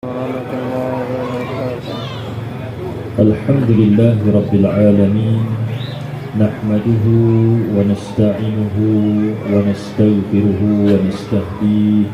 warahmatullahi wabarakatuh. Alhamdulillahi Rabbil Alamin. Nahmaduhu wa nasta'inuhu wa nastaghfiruhu wa nastahdihi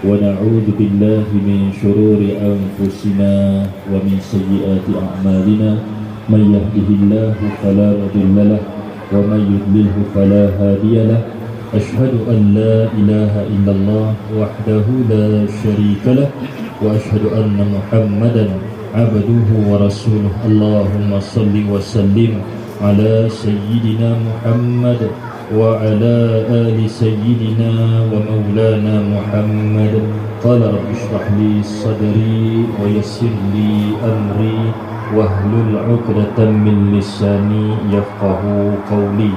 wa na'udzu billahi min shururi anfusina wa min sayyiati a'malina. May yahdihillahu fala mudilla lahu wa may yudlilhu fala hadiya lahu. Ashhadu an la ilaha illallah wahdahu la syarika lahu wa ashhadu anna Muhammadan abduhu wa rasuluh. Allahumma salli wa sallim ala sayyidina Muhammad wa ala ali sayyidina wa maulana Muhammad. Qala rabbi shrah li sadri wa yassir li amri wahlul 'uqdatam min lisani yafqahu qawli.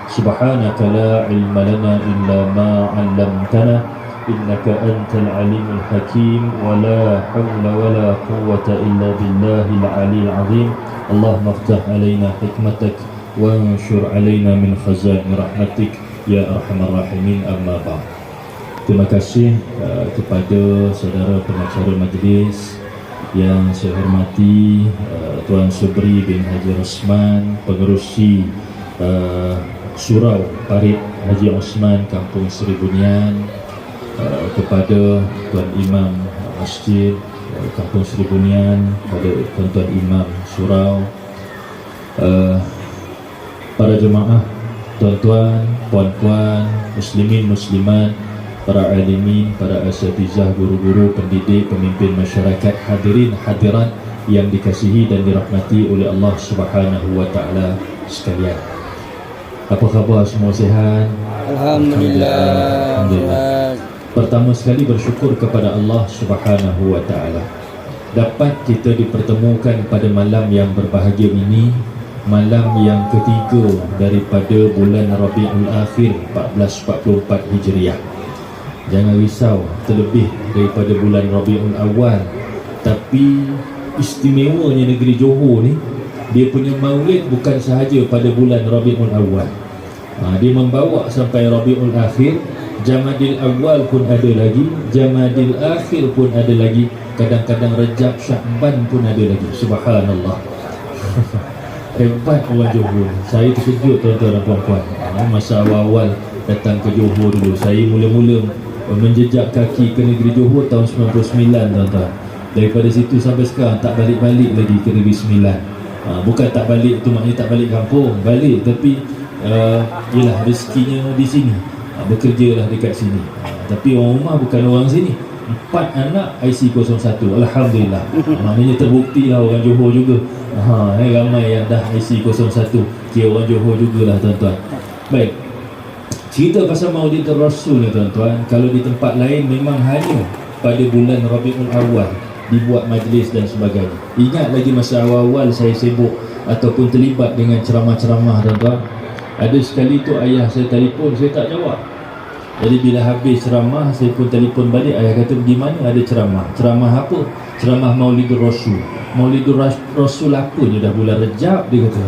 Subhanaka la ilma lana illa ma 'allamtana innaka antal alimul hakim wa la hawla wa la quwwata illa billahil aliyil azim. Allahumma iftah alaina hikmatak wa anshur alaina min khazain rahmatik ya arhamar rahimin. Amma ba'd. Terima kasih kepada saudara pengacara majlis yang saya hormati, Tuan Subri bin Haji Rosman, pengerusi Surau Parit Haji Osman Kampung Seri Bunian, kepada Tuan Imam Masjid Kampung Seri Bunian, kepada Tuan Imam Surau, para jemaah, tuan-tuan, puan-puan, muslimin, muslimat, para alimin, para asatizah, guru-guru, pendidik, pemimpin masyarakat, hadirin, hadirat yang dikasihi dan dirahmati oleh Allah Subhanahu wa taala sekalian. Apa khabar, semua sihat? Alhamdulillah. Alhamdulillah. Pertama sekali bersyukur kepada Allah Subhanahu wa taala dapat kita dipertemukan pada malam yang berbahagia ini, malam yang ketiga daripada bulan Rabiul Akhir 1444 Hijriah. Jangan risau terlebih daripada bulan Rabiul Awal, tapi istimewanya negeri Johor ni, dia punya maulid bukan sahaja pada bulan Rabiul Awal. Dia membawa sampai Rabiul Akhir, Jamadil Awal pun ada lagi, Jamadil Akhir pun ada lagi, kadang-kadang Rejab Syakban pun ada lagi. Subhanallah. Hebat orang Johor. Saya terkejut tuan-tuan dan puan-puan. Masa awal-awal datang ke Johor dulu, saya mula-mula menjejak kaki ke negeri Johor tahun 99 tuan-tuan. Daripada situ sampai sekarang tak balik-balik lagi ke Negeri Sembilan. Bukan tak balik tu maknanya tak balik kampung, balik, tapi yelah rezekinya di sini, bekerja lah dekat sini. Tapi orang rumah bukan orang sini. 4 anak IC01, Alhamdulillah. Maknanya terbukti lah orang Johor juga. Ramai yang dah IC01, kira orang Johor jugalah tuan-tuan. Baik, cerita pasal Maulid Rasul ni tuan-tuan, kalau di tempat lain memang hanya pada bulan Rabiul Awal dibuat majlis dan sebagainya. Ingat lagi masa awal-awal saya sibuk ataupun terlibat dengan ceramah-ceramah tuan-tuan, ada sekali tu ayah saya telefon, saya tak jawab. Jadi bila habis ceramah, saya pun telefon balik, ayah kata pergi mana, ada ceramah. Ceramah apa? Ceramah Maulidur Rasul. Maulidur Rasul apa je, dah bulan Rejab dia kata.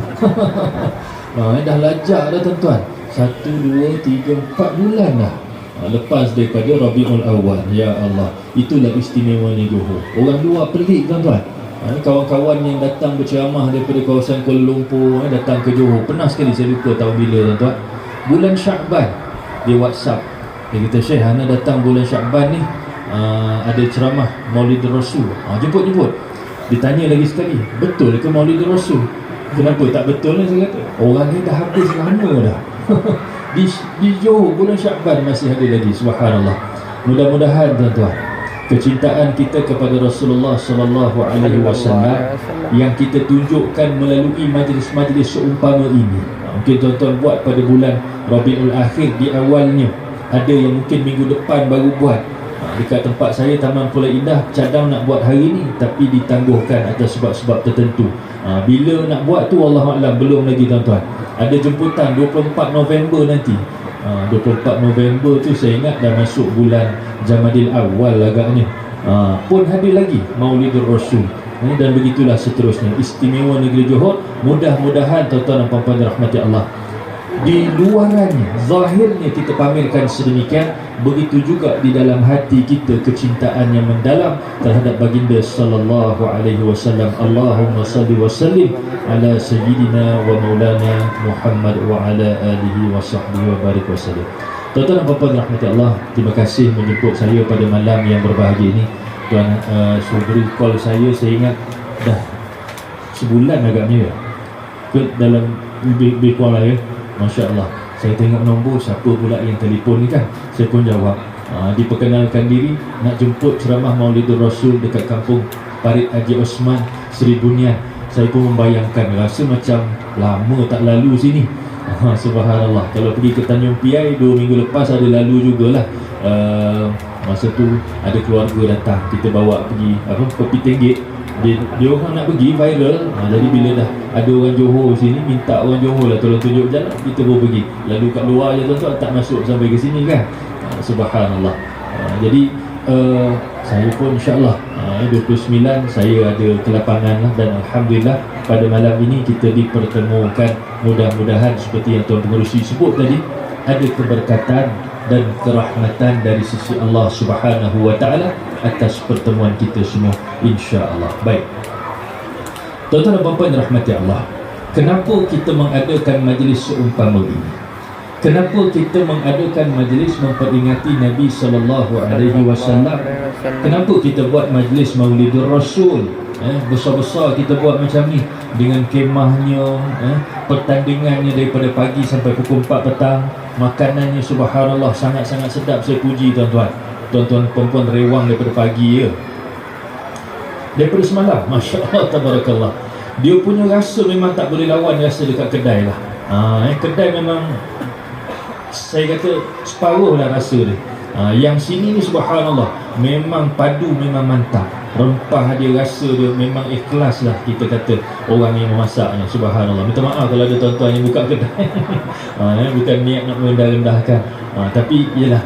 Dah lajak dah tuan-tuan, 1, 2, 3, 4 bulan dah lepas daripada Rabiul Awal. Ya Allah, itulah istimewanya Johor. Orang luar pelik tuan-tuan. Kawan-kawan yang datang berceramah daripada kawasan Kuala Lumpur datang ke Johor. Pernah sekali, saya lupa tahun bila tuan-tuan, bulan Syakban, dia WhatsApp, dia kata, Syekh, Hana datang bulan Syakban ni, ada ceramah Maulid Rasul, jemput-jemput. Ditanya lagi sekali, betul ke Maulid Rasul? Kenapa tak betul lah, saya kata, orang ni dah habis lama dah. Di Johor bulan Syakban masih ada lagi. Subhanallah. Mudah-mudahan tuan-tuan, kecintaan kita kepada Rasulullah sallallahu alaihi wasallam yang kita tunjukkan melalui majlis-majlis seumpama ini. Mungkin tuan-tuan buat pada bulan Rabiul Akhir di awalnya, ada yang mungkin minggu depan baru buat. Dekat tempat saya, Taman Pulau Indah, cadang nak buat hari ni tapi ditangguhkan atas sebab-sebab tertentu. Bila nak buat tu Wallahualam, belum lagi tuan-tuan. Ada jemputan 24 November nanti. 24 November tu saya ingat dah masuk bulan Jamadil Awal agaknya. Pun ada lagi Maulidur Rasul. Dan begitulah seterusnya. Istimewa negeri Johor. Mudah-mudahan tuan-tuan dan puan-puan dirahmati Allah, di luarannya, zahirnya kita pamerkan sedemikian, begitu juga di dalam hati kita kecintaan yang mendalam terhadap baginda sallallahu alaihi wasallam. Allahumma salli wa sallim ala sayyidina wa maulana Muhammad wa ala alihi wa sahbihi wa barik wa sallim. Tuan-tuan dan puan-puan rahmati Allah, terima kasih menjemput saya pada malam yang berbahagia ini. Tuan suruh beri call saya ingat dah sebulan agaknya ya, ke dalam lebih kurang lah ya. Masya Allah, saya tengok nombor siapa pula yang telefon ni kan. Saya pun jawab, diperkenalkan diri, nak jemput ceramah Maulidur Rasul dekat kampung Parit Haji Osman Seri Bunian. Saya pun membayangkan, rasa macam lama tak lalu sini. Subhanallah, kalau pergi ke Tanjung Piai 2 minggu lepas ada lalu jugalah. Masa tu ada keluarga datang, kita bawa pergi Kopi Tenggit. Dia orang nak pergi viral, jadi bila dah ada orang Johor sini, minta orang Johor lah tolong tunjuk jalan, kita baru pergi. Lalu kat luar je tuan-tuan, tak masuk sampai ke sini kan. Subhanallah. Jadi saya pun insyaAllah 29 saya ada kelapangan lah, dan Alhamdulillah pada malam ini kita dipertemukan. Mudah-mudahan seperti yang Tuan Pengerusi sebut tadi, ada keberkatan dan kerahmatan dari sisi Allah Subhanahu wa ta'ala atas pertemuan kita semua, insya-Allah. Baik, tuan-tuan dan puan-puan rahmati Allah, kenapa kita mengadakan majlis seumpama ini? Kenapa kita mengadakan majlis memperingati Nabi sallallahu alaihi wasallam? Kenapa kita buat majlis Maulidur Rasul? Besar-besar kita buat macam ni, dengan kemahnya, pertandingannya daripada pagi sampai pukul 4 petang, makanannya subhanallah sangat-sangat sedap. Saya puji tuan-tuan, tuan-tuan perempuan rewang daripada pagi ya, daripada semalam, Masya Allah, tabarakallah. Dia punya rasa memang tak boleh lawan rasa dekat kedai lah. Kedai memang saya kata separuh lah rasa dia. Yang sini ni subhanallah memang padu, memang mantap. Rempah dia, rasa dia memang ikhlas lah, kita kata orang yang memasaknya. Subhanallah, minta maaf kalau ada tuan-tuan yang buka kedai. Bukan niat nak merendah-rendahkan, tapi ialah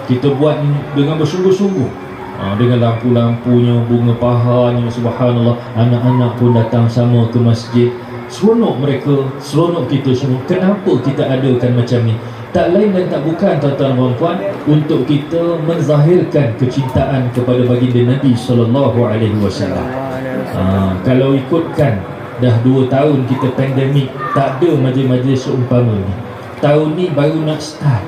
kita buat dengan bersungguh-sungguh, dengan lampu-lampunya, bunga pahanya, subhanallah. Anak-anak pun datang sama ke masjid. Seronok mereka, seronok kita semua. Kenapa kita adakan macam ni? Tak lain dan tak bukan tuan-tuan dan puan-puan, untuk kita menzahirkan kecintaan kepada baginda Nabi sallallahu alaihi wasallam. Kalau ikutkan dah 2 tahun kita pandemik, tak ada majlis-majlis seumpama ni. Tahun ni baru nak start,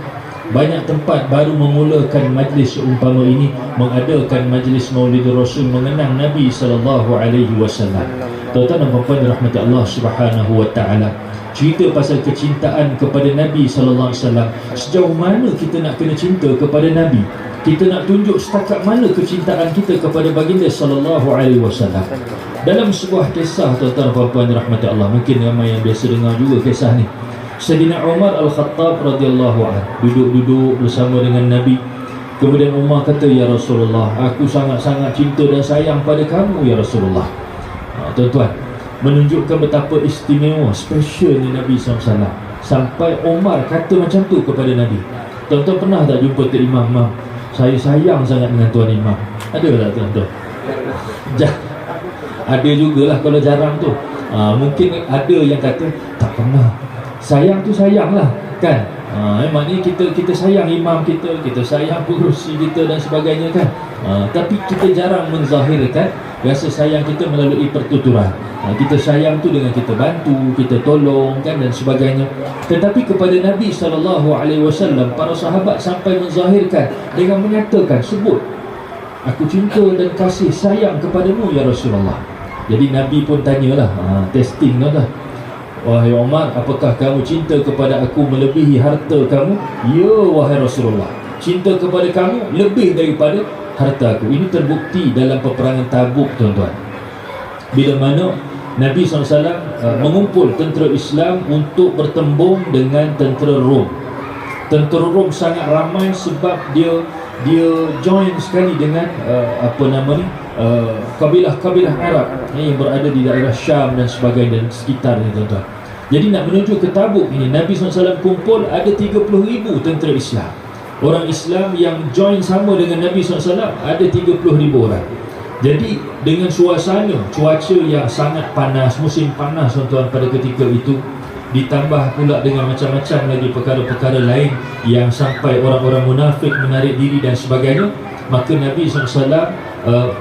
banyak tempat baru memulakan majlis seumpama ini, mengadakan majlis Maulidur Rasul mengenang Nabi sallallahu alaihi wasallam. Tuan-tuan dan puan-puan rahmat Allah Subhanahu wa taala, cerita pasal kecintaan kepada Nabi sallallahu alaihi wasallam. Sejauh mana kita nak kena cinta kepada Nabi? Kita nak tunjuk setakat mana kecintaan kita kepada baginda sallallahu alaihi wasallam. Dalam sebuah kisah tuan-tuan dan puan-puan rahmat Allah, mungkin ramai yang biasa dengar juga kisah ni. Sayyidina Umar Al-Khattab radhiyallahu anhu duduk-duduk bersama dengan Nabi. Kemudian Umar kata, "Ya Rasulullah, aku sangat-sangat cinta dan sayang pada kamu ya Rasulullah." Tuan-tuan, menunjukkan betapa istimewa, specialnya Nabi SAW. Sampai Umar kata macam tu kepada Nabi. Tuan-tuan pernah tak jumpa Tok Imam? Saya sayang sangat dengan Tuan Imam. Ada tak tuan-tuan? Ada jugalah kalau jarang tu. Mungkin ada yang kata tak pernah. Sayang tu sayang lah kan. Maknanya kita sayang imam kita, kita sayang pengerusi kita dan sebagainya kan. Tapi kita jarang menzahirkan rasa sayang kita melalui pertuturan. Kita sayang tu dengan kita bantu, kita tolong kan dan sebagainya. Tetapi kepada Nabi SAW, para sahabat sampai menzahirkan dengan menyatakan, sebut, aku cinta dan kasih sayang kepadamu ya Rasulullah. Jadi Nabi pun tanyalah, testing lah. Wahai Umar, apakah kamu cinta kepada aku melebihi harta kamu? Ya wahai Rasulullah, cinta kepada kamu lebih daripada harta aku. Ini terbukti dalam peperangan Tabuk tuan-tuan, bila mana Nabi SAW mengumpul tentera Islam untuk bertembung dengan tentera Rom. Tentera Rom sangat ramai sebab dia join sekali dengan kabilah-kabilah Arab yang berada di daerah Syam dan sebagainya dan sekitarnya tuan-tuan. Jadi nak menuju ke Tabuk ini, Nabi SAW kumpul ada 30,000 tentera Islam. Orang Islam yang join sama dengan Nabi SAW ada 30,000 orang. Jadi dengan suasana cuaca yang sangat panas, musim panas tuan-tuan pada ketika itu, ditambah pula dengan macam-macam lagi perkara-perkara lain yang sampai orang-orang munafik menarik diri dan sebagainya, maka Nabi SAW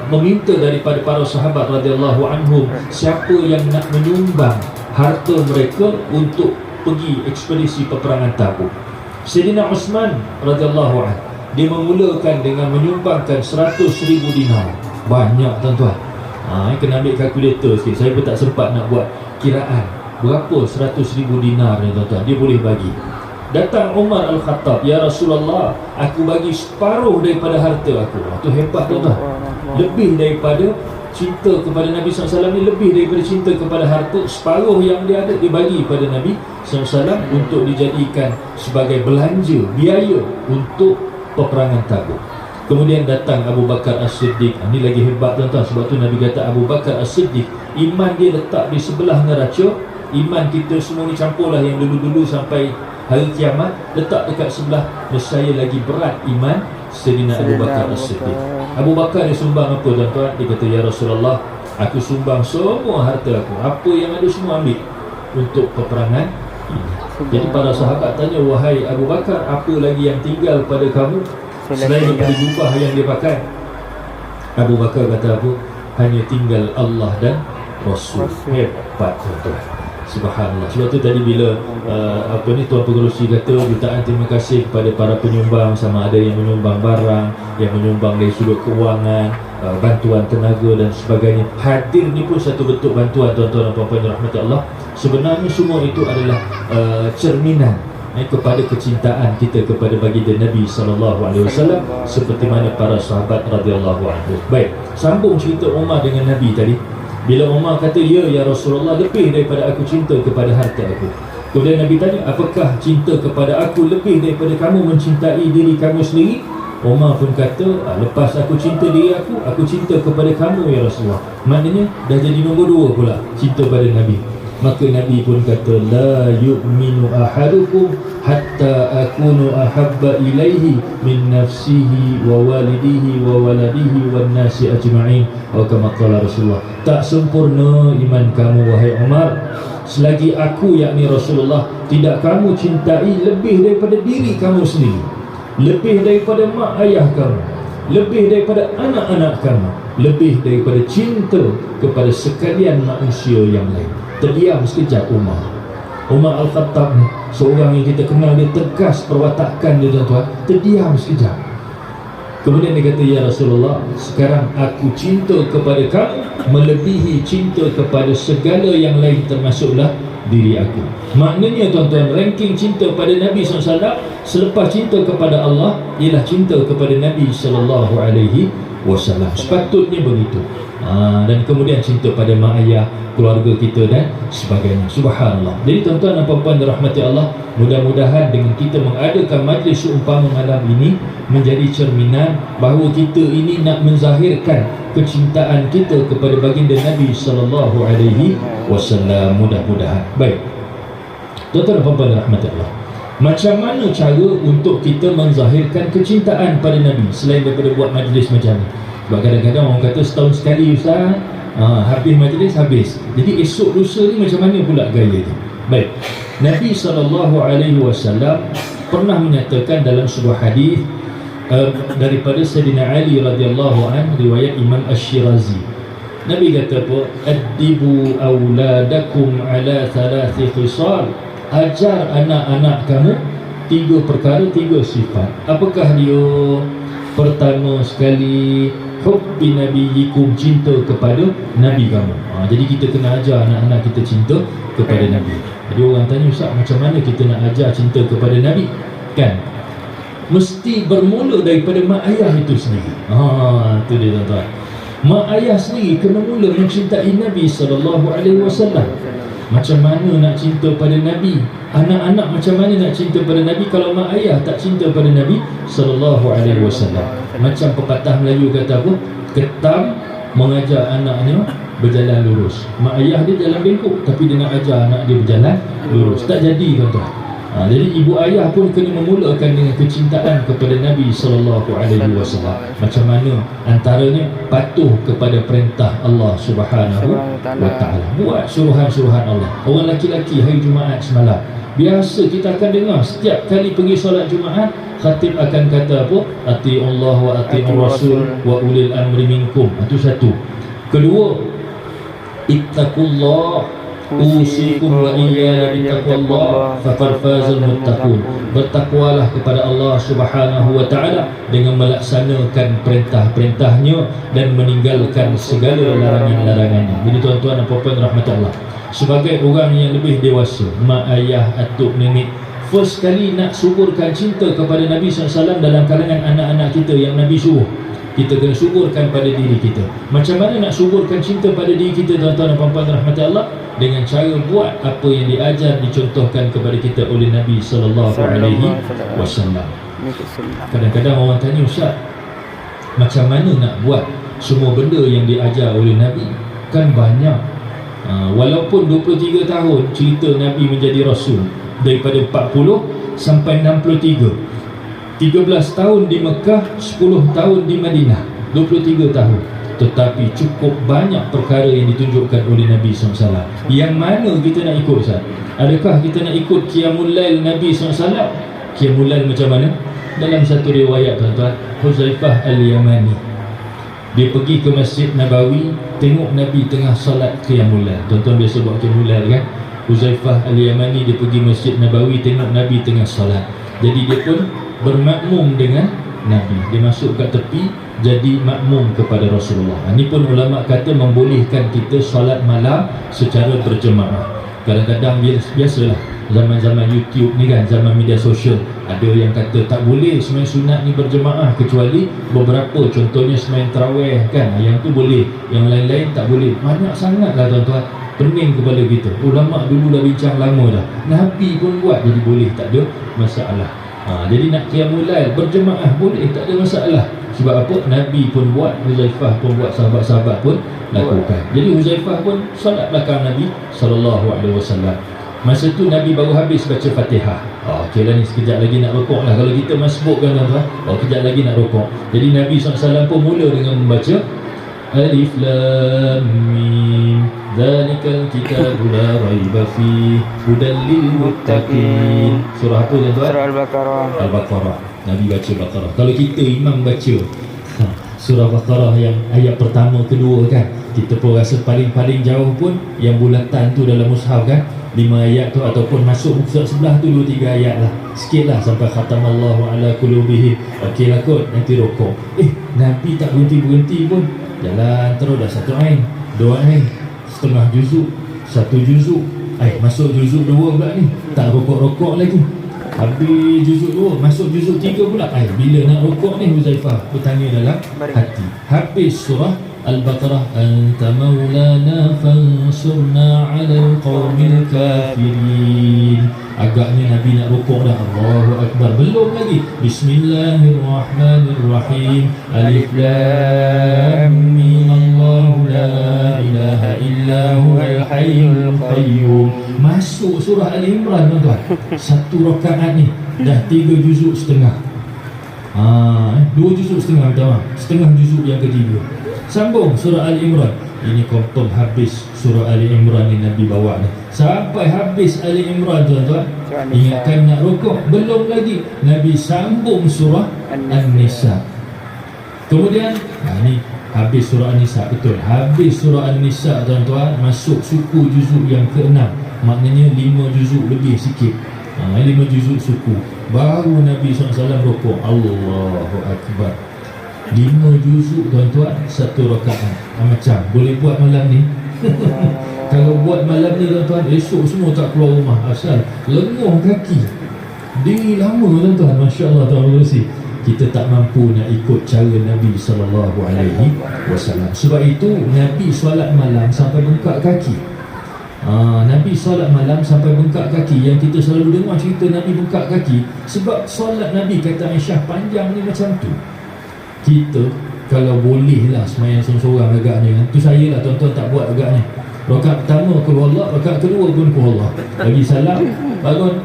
meminta daripada para sahabat radhiyallahu anhum, siapa yang nak menyumbang harta mereka untuk pergi ekspedisi peperangan Tabuk. Sayyidina Uthman radhiyallahu anhu, dia memulakan dengan menyumbangkan 100,000 dinar. Banyak tuan-tuan. Kena ambil kalkulator sikit. Saya pun tak sempat nak buat kiraan berapa 100,000 dinar ni tuan-tuan. Dia boleh bagi. Datang Umar Al-Khattab, ya Rasulullah, aku bagi separuh daripada harta aku. Itu hebat tuan-tuan. Lebih daripada cinta kepada Nabi SAW ni, lebih daripada cinta kepada harta. Separuh yang dia ada dia bagi pada Nabi SAW untuk dijadikan sebagai belanja, biaya untuk peperangan Tabuk. Kemudian datang Abu Bakar As-Siddiq. Ini lagi hebat tuan-tuan. Sebab tu Nabi kata Abu Bakar As-Siddiq, iman dia letak di sebelah neraca. Iman kita semua ni campurlah, yang dulu-dulu sampai hari kiamat, letak dekat sebelah. Saya lagi berat iman Sayyidina Abu Bakar As-Siddiq. Abu Bakar dia sumbang apa tuan-tuan? Dia kata, ya Rasulullah, aku sumbang semua harta aku. Apa yang ada semua ambil untuk peperangan ini. Jadi para sahabat tanya, wahai Abu Bakar, apa lagi yang tinggal pada kamu selain daripada jubah yang dia pakai? Abu Bakar kata apa? Hanya tinggal Allah dan Rasul. Hebat tuan-tuan. Subhanallah. Sebab tu tadi bila Tuan Pengerusi kata jutaan terima kasih kepada para penyumbang, sama ada yang menyumbang barang, yang menyumbang dari sudut keuangan, bantuan tenaga dan sebagainya. Hadir ni pun satu bentuk bantuan tuan-tuan dan puan-puan yang rahmati Allah. Sebenarnya semua itu adalah cerminan kepada kecintaan kita kepada baginda Nabi SAW, seperti mana para sahabat radhiyallahu anhu. Baik, sambung cerita Umar dengan Nabi tadi. Bila Umar kata, ya Rasulullah, lebih daripada aku cinta kepada harta aku. Kemudian Nabi tanya, apakah cinta kepada aku lebih daripada kamu mencintai diri kamu sendiri? Umar pun kata, lepas aku cinta diri aku cinta kepada kamu ya Rasulullah. Maknanya dah jadi nombor 2 pula cinta pada Nabi. Maka Nabi pun kata, la yu'minu ahadukum hatta akunu ahabba ilaihi min nafsihi wa walidihi wa waladihi wan nasi ajma'in, atau kama qala Rasulullah. Tak sempurna iman kamu wahai Umar selagi aku, yakni Rasulullah, tidak kamu cintai lebih daripada diri kamu sendiri, lebih daripada mak ayah kamu, lebih daripada anak-anak kamu, lebih daripada cinta kepada sekalian manusia yang lain. Terdiam sekejap Umar Al-Khattab ni, seorang yang kita kenal dia tegas perwatakan dia tuan-tuan. Terdiam sekejap. Kemudian dia kata, ya Rasulullah, sekarang aku cinta kepada kamu melebihi cinta kepada segala yang lain, termasuklah diri aku. Maknanya tuan-tuan, ranking cinta pada Nabi SAW selepas cinta kepada Allah ialah cinta kepada Nabi SAW. Sepatutnya begitu. Dan kemudian cinta pada mak ayah, keluarga kita dan sebagainya. Subhanallah. Jadi tuan-tuan dan puan-puan dirahmati Allah, mudah-mudahan dengan kita mengadakan majlis seumpama malam ini menjadi cerminan bahawa kita ini nak menzahirkan kecintaan kita kepada baginda Nabi SAW. Mudah-mudahan. Baik, tuan-tuan dan puan-puan dirahmati Allah, macam mana cara untuk kita menzahirkan kecintaan pada Nabi selain daripada buat majlis macam ni? Sebab kadang-kadang orang kata setahun sekali Ustaz, habis majlis habis. Jadi esok lusa ni macam mana pula gaya dia? Baik, Nabi SAW pernah menyatakan dalam sebuah hadis daripada Sayyidina Ali radhiyallahu anhu, riwayat Imam Asy-Syirazi. Nabi kata apa? Addibu auladakum ala thalathi khisal. Ajar anak-anak kamu 3 perkara, 3 sifat. Apakah dia? Pertama sekali, hubbi nabiyikum, cinta kepada Nabi kamu. Jadi kita kena ajar anak-anak kita cinta kepada Nabi. Jadi orang tanya, Ustaz, macam mana kita nak ajar cinta kepada Nabi? Kan mesti bermula daripada mak ayah itu sendiri. Itu dia tuan-tuan. Mak ayah sendiri kena mula mencintai Nabi SAW. Macam mana nak cinta pada Nabi? Anak-anak macam mana nak cinta pada Nabi kalau mak ayah tak cinta pada Nabi SAW? Macam pepatah Melayu kata apa? Ketam mengajar anaknya berjalan lurus. Mak ayah dia jalan bengkok, tapi dia nak ajar anak dia berjalan lurus. Tak jadi tuan-tuan. Jadi ibu ayah pun kena memulakan dengan kecintaan kepada Nabi SAW. Macam mana? Antaranya patuh kepada perintah Allah Subhanahu wa Ta'ala. Buat suruhan-suruhan Allah. Orang laki-laki hari Jumaat semalam, biasa kita akan dengar setiap kali pergi solat Jumaat, khatib akan kata apa? Ati Allah wa ati Rasul wa ulil amri minkum. Itu satu. Kedua, ittaqullah usikum wa iyaya bittaqwallah faqad fazal muttaqun. Bertakwalah kepada Allah Subhanahu wa Ta'ala dengan melaksanakan perintah-perintahnya dan meninggalkan segala larangan-larangannya. Jadi tuan-tuan dan puan-puan rahmat Allah, sebagai orang yang lebih dewasa, mak ayah, atuk, nenek, first kali nak suburkan cinta kepada Nabi SAW dalam kalangan anak-anak kita yang Nabi suruh, kita kena suburkan pada diri kita. Macam mana nak suburkan cinta pada diri kita, tuan-tuan dan puan-puan rahmat Allah? Dengan cara buat apa yang diajar, dicontohkan kepada kita oleh Nabi SAW. Kadang-kadang orang tanya, Ustaz, macam mana nak buat semua benda yang diajar oleh Nabi? Kan banyak. Walaupun 23 tahun cerita Nabi menjadi Rasul, daripada 40 sampai 63, 13 tahun di Mekah, 10 tahun di Madinah, 23 tahun. Tetapi cukup banyak perkara yang ditunjukkan oleh Nabi SAW. Yang mana kita nak ikut, Ustaz? Adakah kita nak ikut Qiyamul Lail Nabi SAW? Qiyamul Lail macam mana? Dalam satu riwayat, tuan-tuan, Huzaifah Al-Yamani, dia pergi ke Masjid Nabawi, tengok Nabi tengah solat Qiyamul Lail. Tuan-tuan biasa buat Qiyamul Lail kan? Huzaifah Al-Yamani, dia pergi Masjid Nabawi, tengok Nabi tengah solat. Jadi dia pun bermakmum dengan Nabi. Dia masuk kat tepi, jadi makmum kepada Rasulullah. Ini pun ulama kata membolehkan kita solat malam secara berjemaah. Kadang-kadang biasalah zaman-zaman YouTube ni kan, zaman media sosial, ada yang kata tak boleh sembahyang sunat ni berjemaah, kecuali beberapa, contohnya sembahyang tarawih kan, yang tu boleh, yang lain-lain tak boleh. Banyak sangatlah tuan-tuan, pening kepala kita. Ulama dulu dah bincang lama dah, Nabi pun buat, jadi boleh, tak ada masalah. Jadi nak Qiyamul Lail berjemaah boleh, tak ada masalah. Sebab apa? Nabi pun buat, Huzaifah pun buat, sahabat-sahabat pun lakukan. Jadi Huzaifah pun solat belakang Nabi SAW. Masa tu Nabi baru habis baca Fatihah. Okey lah ni, sekejap lagi nak rukuk lah. Kalau kita masbuk kan tuan-tuan, kejap lagi nak rukuk. Jadi Nabi SAW pun mula dengan membaca Alif Lam Mim Dzalikal Kitabu La Raiba Fihi Hudal Lil Muttaqin. Surah apa tuan-tuan? Surah Al-Baqarah. Al-Baqarah. Nabi baca Baqarah. Kalau kita imam baca surah Baqarah yang ayat pertama, kedua kan, kita pun rasa paling jauh pun yang bulatan tu dalam mushaf kan, 5 ayat tu, ataupun masuk muka sebelah tu 2-3 ayat lah, sikit lah sampai khatamallahu ala qulubihim. Okey lah kot, nanti rokok. Nabi tak berhenti pun, jalan terus, dah 1 ain, 2 ain, setengah juzuk, 1 juzuk, masuk juzuk 2 pula ni, tak rokok-rokok lagi. Habis juzuk 2, masuk juzuk 3 pula. Bila nak rukuk ni? Huzaifah bertanya dalam hati. Habis surah Al-Baqarah, Anta maulana fansurna 'alal qaumil kafirin. Agaknya Nabi nak rukuk dah. Allahu Akbar. Belum lagi. Bismillahirrahmanirrahim. Alif Lam Mim. Allahu la ilaha illa huwal hayyul qayyum. Masuk surah Al-Imran tuan-tuan. 1 rakaat ni dah 3 juzuk setengah. 2 juzuk setengah, setengah juzuk yang ketiga. Sambung surah Al-Imran. Ini confirm habis surah Al-Imran ni Nabi bawa ni. Sampai habis Al-Imran tuan-tuan, ingatkan nak rukuk, belum lagi. Nabi sambung surah An-Nisa. Kemudian ni habis surah An-Nisa, betul. Habis surah An-Nisa tuan-tuan, masuk suku juzuk yang ke-6. Maknanya 5 juzuk lebih sikit. 5 juzuk suku. Baru Nabi SAW rukuk. Allahu Akbar. 5 juzuk tuan-tuan, 1 rakaat. Macam boleh buat malam ni. Kalau buat malam ni tuan-tuan, esok semua tak keluar rumah. Asal lenguh kaki, diri lama tuan-tuan. Masya Allah, tuan berkasi. Kita tak mampu nak ikut cara Nabi SAW. Sebab itu Nabi solat malam sampai bengkak kaki. Nabi solat malam sampai bengkak kaki. Yang kita selalu dengar cerita Nabi bengkak kaki, sebab solat Nabi, kata Aisyah, panjang ni macam tu. Kita kalau boleh lah semayang seorang-seorang agaknya, tu saya lah tuan-tuan tak buat agaknya. Rakaat pertama qul huwallah, rakaat kedua pun qul huwallah, bagi salam, bangun,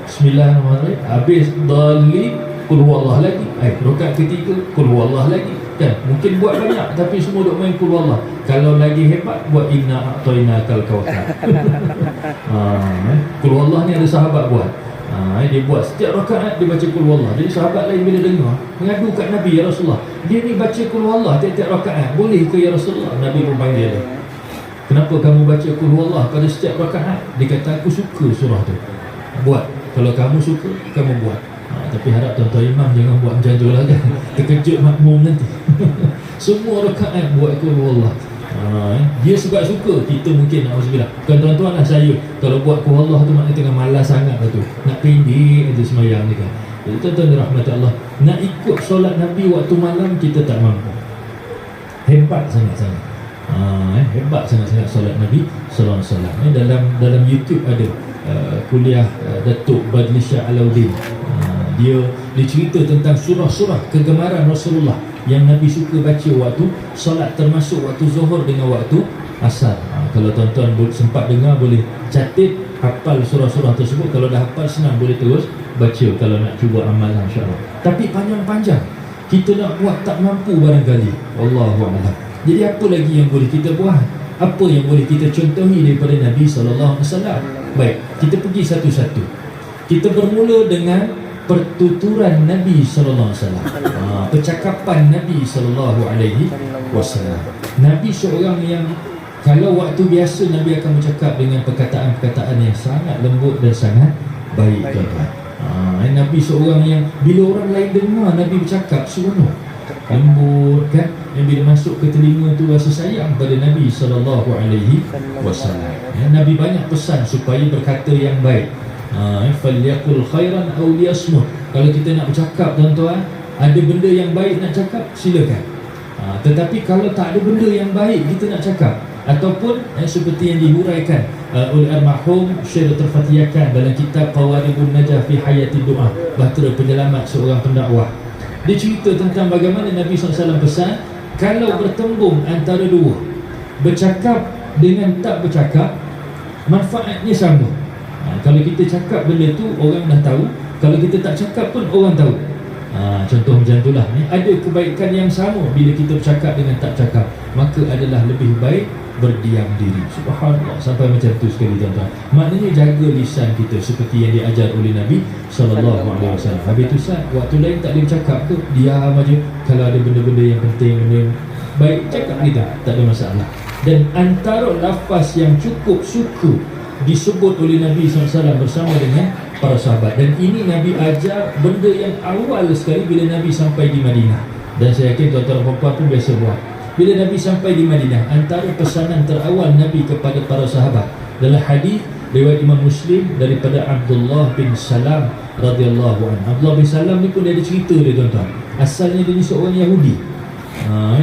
Bismillahirrahmanirrahim. Habis dalil, qul huwallah lagi. Rakaat ketiga, qul huwallah lagi. Kan? Mungkin buat banyak tapi semua duk main qul huwallah. Kalau lagi hebat buat inna a'tainakal kautsar. Qul huwallah ni ada sahabat buat. Dia buat setiap rakaat dia baca qul huwallah. Jadi sahabat lain bila dengar mengadu kat Nabi, ya Rasulullah, dia ni baca qul huwallah tiap-tiap rakaat, boleh ke ya Rasulullah? Nabi pun panggil dia. Kenapa kamu baca qul huwallah pada setiap rakaat? Dia kata aku suka surah tu. Buat. Kalau kamu suka, kamu buat. Tapi harap tuan-tuan imam jangan buat macam tu lah kan. Terkejut makmum nanti. Semua rakaat buat qul huwallah. Dia suka-suka, kita mungkin na'udzubillah. Bukan tuan-tuan lah, saya kalau buat qul huwallah tu maknanya tengah malas sangat lah tu. Nak pendek aja semayang ni kan. Jadi tuan-tuan dirahmati Allah, nak ikut solat Nabi waktu malam kita tak mampu. Hebat sangat-sangat. Hebat sangat-sangat solat Nabi sallallahu alaihi wasallam. Dalam YouTube ada kuliah Datuk Badli Shah Alauddin. Dia cerita tentang surah-surah kegemaran Rasulullah yang Nabi suka baca waktu solat, termasuk waktu zuhur dengan waktu asar. Kalau tuan-tuan sempat dengar, boleh catat, hafal surah-surah tersebut. Kalau dah hafal senang, boleh terus baca kalau nak cuba amalan insya-Allah. Tapi panjang-panjang kita nak buat tak mampu barangkali. Wallahu a'lam. Jadi apa lagi yang boleh kita buat? Apa yang boleh kita contohi daripada Nabi sallallahu alaihi wasallam? Baik, kita pergi satu-satu. Kita bermula dengan pertuturan Nabi sallallahu alaihi wasallam. Percakapan Nabi sallallahu alaihi wasallam. Nabi seorang yang kalau waktu biasa Nabi akan bercakap dengan perkataan-perkataan yang sangat lembut dan sangat baik, tuan-tuan. Nabi seorang yang bila orang lain dengar Nabi bercakap seronok, lembut kan, yang bila masuk ke telinga tu rasa sayang pada Nabi sallallahu alaihi wasallam. Nabi banyak pesan supaya berkata yang baik. Falyaqul khairan aw liyasmut. Kalau kita nak bercakap, tuan-tuan, ada benda yang baik nak cakap, silakan. Tetapi kalau tak ada benda yang baik kita nak cakap, ataupun seperti yang dihuraikan oleh almarhum Syekh Dr. Fatih Yakan dalam kitab Qawaribun Najah fi Hayati Doa, bahtera penyelamat seorang pendakwah. Dia cerita tentang bagaimana Nabi SAW pesan, kalau bertembung antara dua, bercakap dengan tak bercakap, manfaatnya sama. Kalau kita cakap benda tu, orang dah tahu. Kalau kita tak cakap pun orang tahu. Contoh macam itulah. Ada kebaikan yang sama bila kita bercakap dengan tak cakap. Maka adalah lebih baik berdiam diri. Subhanallah, sampai macam tu sekali, tuan-tuan. Maknanya jaga lisan kita seperti yang diajar oleh Nabi SAW. Habis tu waktu lain tak boleh bercakap tu, diam aja. Kalau ada benda-benda yang penting, benda baik, cakap kita, tak ada masalah. Dan antara lafaz yang cukup suka disebut oleh Nabi SAW bersama dengan para sahabat, dan ini Nabi ajar benda yang awal sekali bila Nabi sampai di Madinah. Dan saya yakin tuan-tuan dan puan pun biasa buat. Bila Nabi sampai di Madinah, antara pesanan terawal Nabi kepada para sahabat dalam hadis riwayat Imam Muslim daripada Abdullah bin Salam radhiyallahu anhu. Abdullah bin Salam ni pun dia ada cerita dia, tuan-tuan. Asalnya dia ni seorang Yahudi.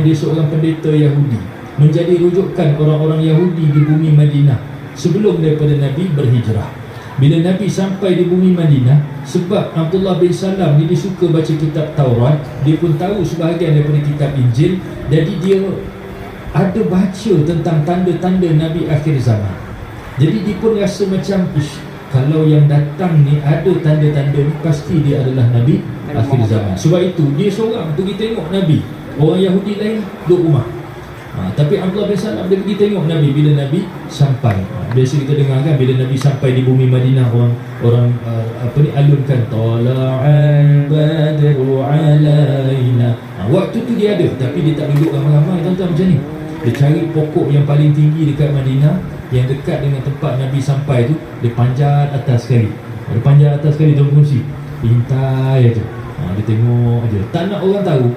Dia seorang pendeta Yahudi, menjadi rujukan orang-orang Yahudi di bumi Madinah sebelum daripada Nabi berhijrah. Bila Nabi sampai di bumi Madinah, sebab Abdullah bin Salam ni dia suka baca kitab Taurat, dia pun tahu sebahagian daripada kitab Injil. Jadi dia ada baca tentang tanda-tanda Nabi akhir zaman. Jadi dia pun rasa macam, kalau yang datang ni ada tanda-tanda ni, pasti dia adalah Nabi akhir zaman. Sebab itu dia seorang pergi tengok Nabi. Orang Yahudi lain duduk rumah. Tapi Abdullah bin Salam dia pergi tengok Nabi bila Nabi sampai. Biasa kita dengar kan, bila Nabi sampai di bumi Madinah, orang alunkan tala'al badru alaina. Waktu tu dia ada, tapi dia tak duduk ramai-ramai, tuan-tuan, macam ni. Dia cari pokok yang paling tinggi dekat Madinah, yang dekat dengan tempat Nabi sampai tu, dia panjat atas sekali. Dia panjat atas sekali, tuan kunci. Pintai aja. Dia tengok aja. Tak nak orang tahu.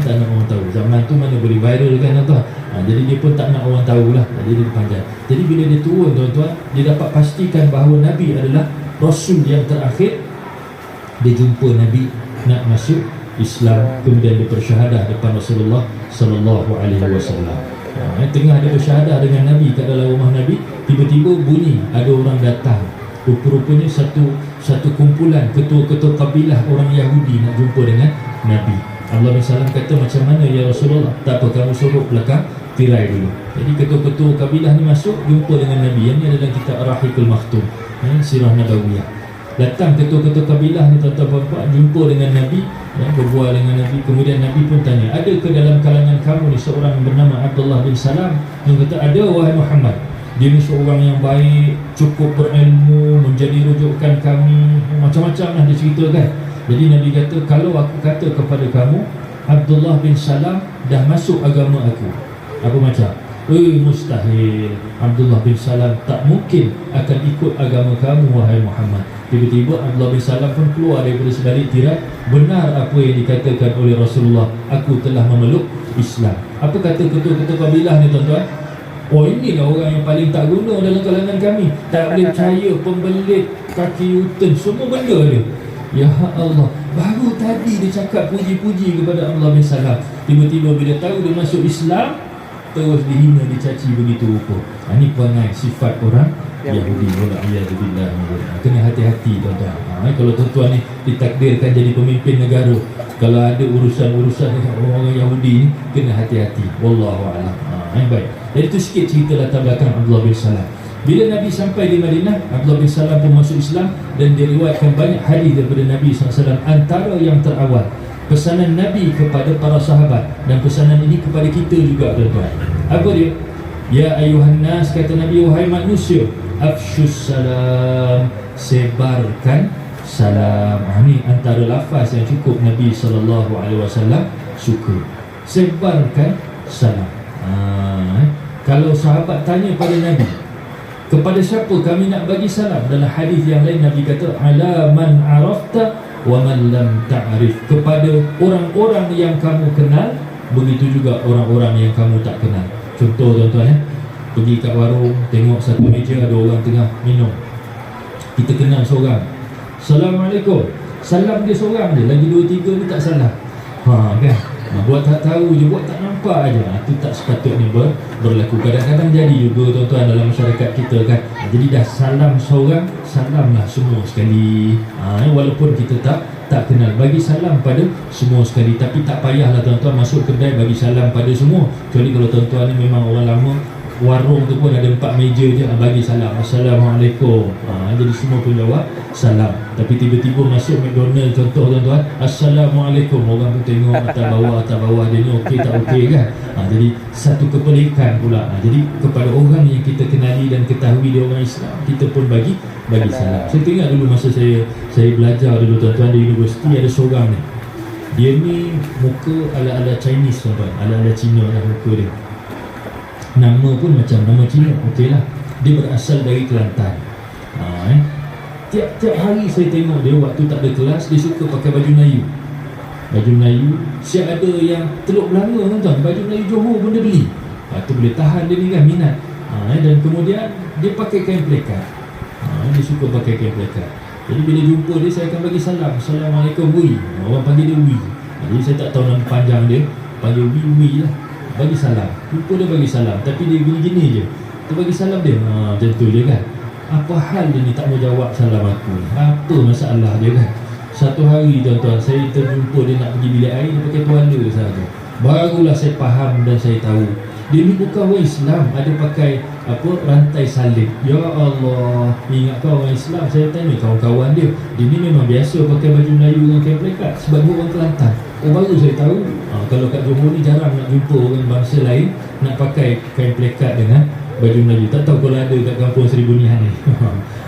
Tak nak orang tahu. Zaman tu mana boleh viral kan, tuan-tuan. Jadi dia pun tak nak orang tahulah. Jadi dia panjat. Jadi bila dia turun, tuan-tuan, dia dapat pastikan bahawa Nabi adalah Rasul yang terakhir. Dia jumpa Nabi nak masuk Islam, kemudian dia bersyahadah depan Rasulullah sallallahu alaihi wasallam. Tengah dia bersyahadah dengan Nabi kat dalam rumah Nabi, tiba-tiba bunyi ada orang datang. Rupa-rupanya satu kumpulan ketua-ketua kabilah orang Yahudi nak jumpa dengan Nabi. Allah bin Salam kata, macam mana ya Rasulullah? Tak apa, kamu suruh belakang tirai dulu. Jadi ketua-ketua kabilah ni masuk, jumpa dengan Nabi. Yang ni adalah kitab Ar-Rahiqul Makhtum, Sirah Nabawiyah. Datang ketua-ketua kabilah ni tuan-tuan puan, jumpa dengan Nabi, berbual dengan Nabi. Kemudian Nabi pun tanya, ada ke dalam kalangan kamu ni seorang bernama Abdullah bin Salam? Dia kata, ada wahai Muhammad. Dia ni seorang yang baik, cukup berilmu, menjadi rujukan kami, macam-macam lah dia ceritakan. Jadi Nabi kata, kalau aku kata kepada kamu Abdullah bin Salam dah masuk agama aku, apa macam? Mustahil, Abdullah bin Salam tak mungkin akan ikut agama kamu wahai Muhammad. Tiba-tiba Abdullah bin Salam pun keluar daripada sebalik tirai, benar apa yang dikatakan oleh Rasulullah, aku telah memeluk Islam. Apa kata ketua-ketua kabilah ni tuan-tuan? Oh, inilah orang yang paling tak guna dalam kalangan kami, tak boleh percaya, pembelit, kaki uten, semua benda dia. Ya Allah, baru tadi dia cakap puji-puji kepada Abdullah bin Salam, tiba-tiba bila tahu dia masuk Islam, terus dihina, dicaci begitu rupa. Ini perangai sifat orang Yahudi. Wala'iyadzubillah. Kena hati-hati tuan-tuan. Kalau tuan-tuan ni ditakdirkan jadi pemimpin negara, kalau ada urusan-urusan dengan orang Yahudi ni, kena hati-hati. Wallahu'alam. Baik. Jadi itu sikit cerita latar belakang Abdullah bin Salam. Bila Nabi sampai di Madinah, Abdullah bin Salam pun masuk Islam, dan diriwayatkan banyak hadis daripada Nabi SAW. Antara yang terawal, pesanan Nabi kepada para sahabat, dan pesanan ini kepada kita juga tuan-tuan. Apa dia? Ya ayuhan nas, kata Nabi, wahai manusia, afshus salam, sebarkan salam. Ini antara lafaz yang cukup Nabi SAW suka. Sebarkan salam. Kalau sahabat tanya pada Nabi, kepada siapa kami nak bagi salam? Dalam hadis yang lain Nabi kata, ala man arafta wa man lam ta'rif, kepada orang-orang yang kamu kenal, begitu juga orang-orang yang kamu tak kenal. Contoh tuan-tuan, pergi kat warung, tengok satu meja ada orang tengah minum, kita kenal seorang, Assalamualaikum, salam dia seorang je, lagi 2-3 ni tak salam. Kan? Buat tak tahu je, buat tak nampak aja. Itu tak sepatutnya berlaku. Kadang-kadang jadi juga tuan-tuan dalam masyarakat kita kan. Jadi dah salam seorang, salamlah semua sekali. Walaupun kita tak kenal, bagi salam pada semua sekali. Tapi tak payahlah tuan-tuan masuk kedai bagi salam pada semua. Kecuali kalau tuan-tuan ni memang orang lama, warung tu pun ada 4 meja je, bagi salam, Assalamualaikum. Jadi semua pun jawab salam. Tapi tiba-tiba masuk McDonald contoh tuan-tuan, Assalamualaikum, orang tu tengok atas bawah dia ni okey tak okey kan. Jadi satu kepelikan pula. Jadi kepada orang yang kita kenali dan ketahui dia orang Islam, kita pun bagi salam. Saya tengok dulu masa saya belajar dulu tuan-tuan di universiti, ada seorang ni, dia ni muka ala-ala Chinese tuan-tuan, ala-ala Cina lah muka dia. Nama pun macam nama Cina, okey lah. Dia berasal dari Kelantan. Tiap-tiap hari saya tengok dia, waktu tak ada kelas, dia suka pakai baju Melayu. Baju Melayu, siap ada yang Teluk Belanga tuan-tuan, baju Melayu Johor pun dia beli. Tu boleh tahan dia ni kan, minat. Dan kemudian dia pakai kain pelekat. Dia suka pakai kain pelekat. Jadi bila jumpa dia, saya akan bagi salam, Assalamualaikum Wi. Orang panggil dia Wi. Jadi saya tak tahu nama panjang dia, panggil Wi lah. Bagi salam, lupa dia bagi salam, tapi dia gini-gini je, tu bagi salam dia, macam tu je kan. Apa hal dia ni tak mau jawab salam aku? Apa masalah dia kan? Satu hari tuan-tuan, saya terjumpa dia nak pergi bilik air, dia pakai tuala sahaja. Barulah saya faham dan saya tahu, dia ni bukan orang Islam, ada pakai rantai salib. Ya Allah, ingatkah orang Islam? Saya tanya kawan-kawan dia, dia ni memang biasa pakai baju Melayu dengan kain pelekat sebab dia orang Kelantan. Baru saya tahu, kalau kat Johor ni jarang nak jumpa orang bangsa lain nak pakai kain pelekat dengan baju Melayu. Tak tahu kalau ada kat kampung Seribu Nihan ni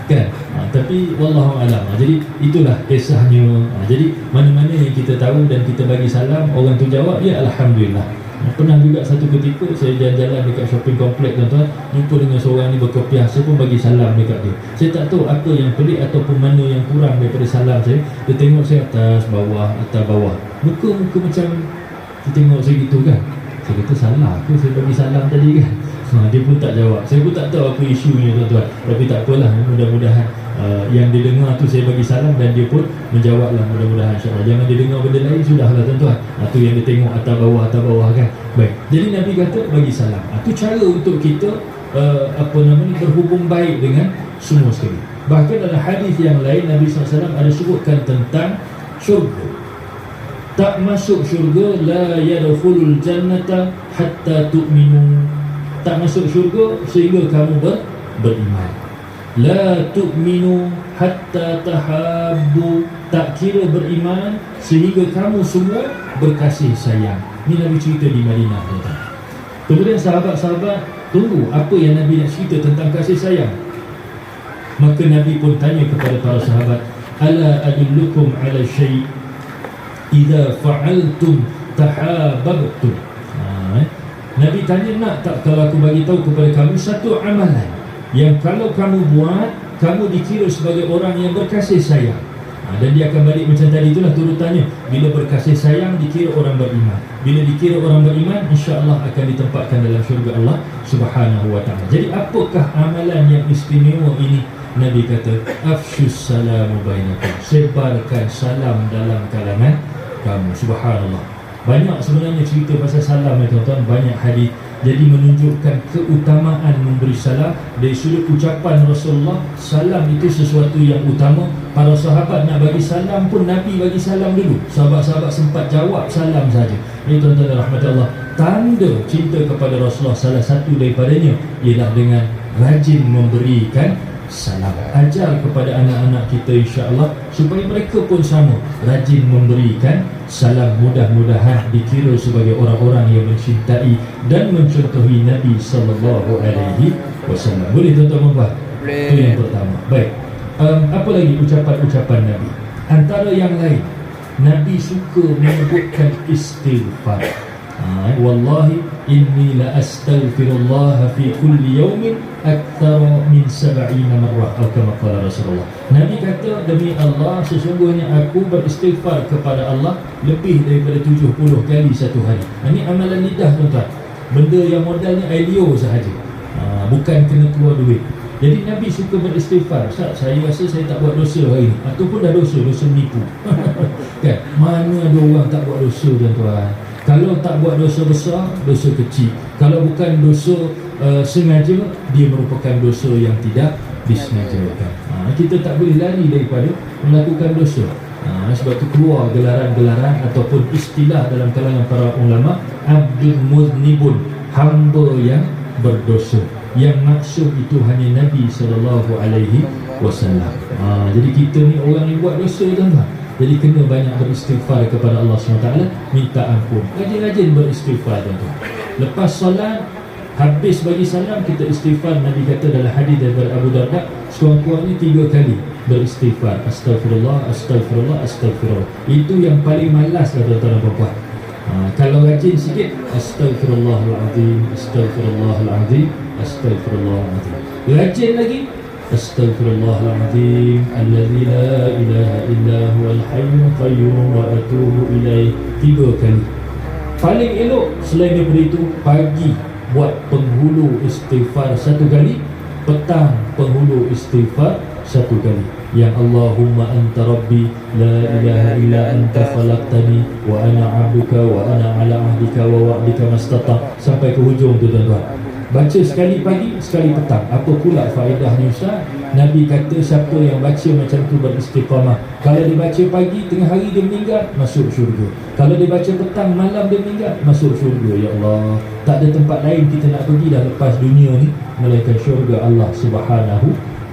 kan. Tapi wallahualam. Jadi itulah kisahnya. Jadi mana-mana yang kita tahu dan kita bagi salam, orang tu jawab, ya Alhamdulillah. Pernah juga satu ketika saya jalan-jalan dekat shopping komplek tuan-tuan, jumpa dengan seorang ni berkopiah, saya pun bagi salam dekat dia. Saya tak tahu apa yang pelik ataupun mana yang kurang daripada salam saya. Dia tengok saya atas bawah, muka macam dia tengok saya gitu kan. Saya kata salah ke saya bagi salam tadi kan. Dia pun tak jawab. Saya pun tak tahu apa isunya tuan-tuan. Tapi tak apalah, mudah-mudahan yang dia dengar tu saya bagi salam dan dia pun menjawablah, mudah-mudahan insya-Allah. Jangan dia dengar benda lain, sudahlah tuan-tuan. Tu yang dia tengok atas bawah kan. Baik. Jadi Nabi kata bagi salam. Tu cara untuk kita berhubung baik dengan semua sekali. Bahkan dalam hadis yang lain Nabi SAW ada sebutkan tentang syurga. Tak masuk syurga, la yadkhulul jannata hatta tu'minu. Tak masuk syurga sehingga kamu beriman. La tu'minu hatta tahabbu, tak kira beriman sehingga kamu semua berkasih sayang. Ini Nabi cerita di Madinah, tuan-tuan. Kemudian sahabat-sahabat tunggu apa yang Nabi nak cerita tentang kasih sayang. Maka Nabi pun tanya kepada para sahabat, ala adullukum ala syai' idza fa'altum tahabbtum. Nabi tanya, nak tak kalau aku bagi tahu kepada kamu satu amalan yang kalau kamu buat, kamu dikira sebagai orang yang berkasih sayang. Dan dia akan balik macam tadi, itulah turutannya. Bila berkasih sayang, dikira orang beriman. Bila dikira orang beriman, insya-Allah akan ditempatkan dalam syurga Allah Subhanahu wa ta'ala. Jadi apakah amalan yang istimewa ini? Nabi kata, afshus salamu bainakum, sebarkan salam dalam kalangan kamu. Subhanallah. Banyak sebenarnya cerita pasal salam ya tuan-tuan, banyak hadis. Jadi menunjukkan keutamaan memberi salam. Dari sudut ucapan Rasulullah, salam itu sesuatu yang utama. Para sahabat nak bagi salam pun Nabi bagi salam dulu. Sahabat-sahabat sempat jawab salam saja. Ini tuan-tuan rahmatullah, tanda cinta kepada Rasulullah salah satu daripadanya ialah dengan rajin memberikan salam. Ajar kepada anak-anak kita insya-Allah supaya mereka pun sama rajin memberikan salam. Mudah-mudahan dikira sebagai orang-orang yang mencintai dan mencontohi Nabi sallallahu alaihi wasallam. Boleh tuan-tuan membuat? Itu yang pertama. Baik. Apa lagi ucapan-ucapan Nabi? Antara yang lain, Nabi suka menyebutkan istighfar. Wallahi inni la astaghfirullah fi kulli yawmin akthara min 70 marrah, atau kama qala Rasulullah. Nabi kata, demi Allah sesungguhnya aku beristighfar kepada Allah lebih daripada 70 kali satu hari. Ini amalan lidah tuan-tuan. Benda yang modalnya ideo sahaja, bukan kena keluar duit. Jadi Nabi suka beristighfar. Saya rasa saya tak buat dosa hari ni, ataupun dah dosa menipu. Kan? Mana ada orang tak buat dosa tuan-tuan? Kalau tak buat dosa besar, dosa kecil. Kalau bukan dosa sengaja, dia merupakan dosa yang tidak disengajakan. Kita tak boleh lari daripada melakukan dosa. Sebab itu keluar gelaran-gelaran ataupun istilah dalam kalangan para ulama, abdul muznibun, hamba yang berdosa. Yang maksud itu hanya Nabi SAW. Jadi kita ni orang yang buat dosa tuan-tuan. Jadi kena banyak beristighfar kepada Allah SWT, minta ampun. Rajin-rajin beristighfar tuan-tuan. Lepas solat, habis bagi salam, kita istighfar. Nabi kata dalam hadis daripada Abu Darda, sekurang-kurangnya 3 kali beristighfar. Astaghfirullah, astaghfirullah, astaghfirullah. Itu yang paling malas lah tuan-tuan dan puan-puan. Kalau rajin sikit, astaghfirullahaladzim, astaghfirullahaladzim, astaghfirullahaladzim. Rajin lagi, astaghfirullahaladzim alladzi la ilaha illa huwal hayyul qayyum wa atubu ilaih 3 kali. Paling elok selain daripada itu, pagi buat penghulu istighfar 1 kali, petang penghulu istighfar 1 kali. Yang Allahumma anta rabbi la ilaha illa anta khalaqtani wa ana 'abduka wa ana 'ala 'ahdika wa wa'dika mastata, sampai ke hujung tu tuan-tuan. Baca sekali pagi, sekali petang. Apa pula faedahnya Ustaz? Nabi kata siapa yang baca macam tu beristiqamah, kalau dia baca pagi, tengah hari dia meninggal, masuk syurga. Kalau dia baca petang, malam dia meninggal, masuk syurga. Ya Allah, tak ada tempat lain kita nak pergi dah lepas dunia ni melainkan syurga Allah Subhanahu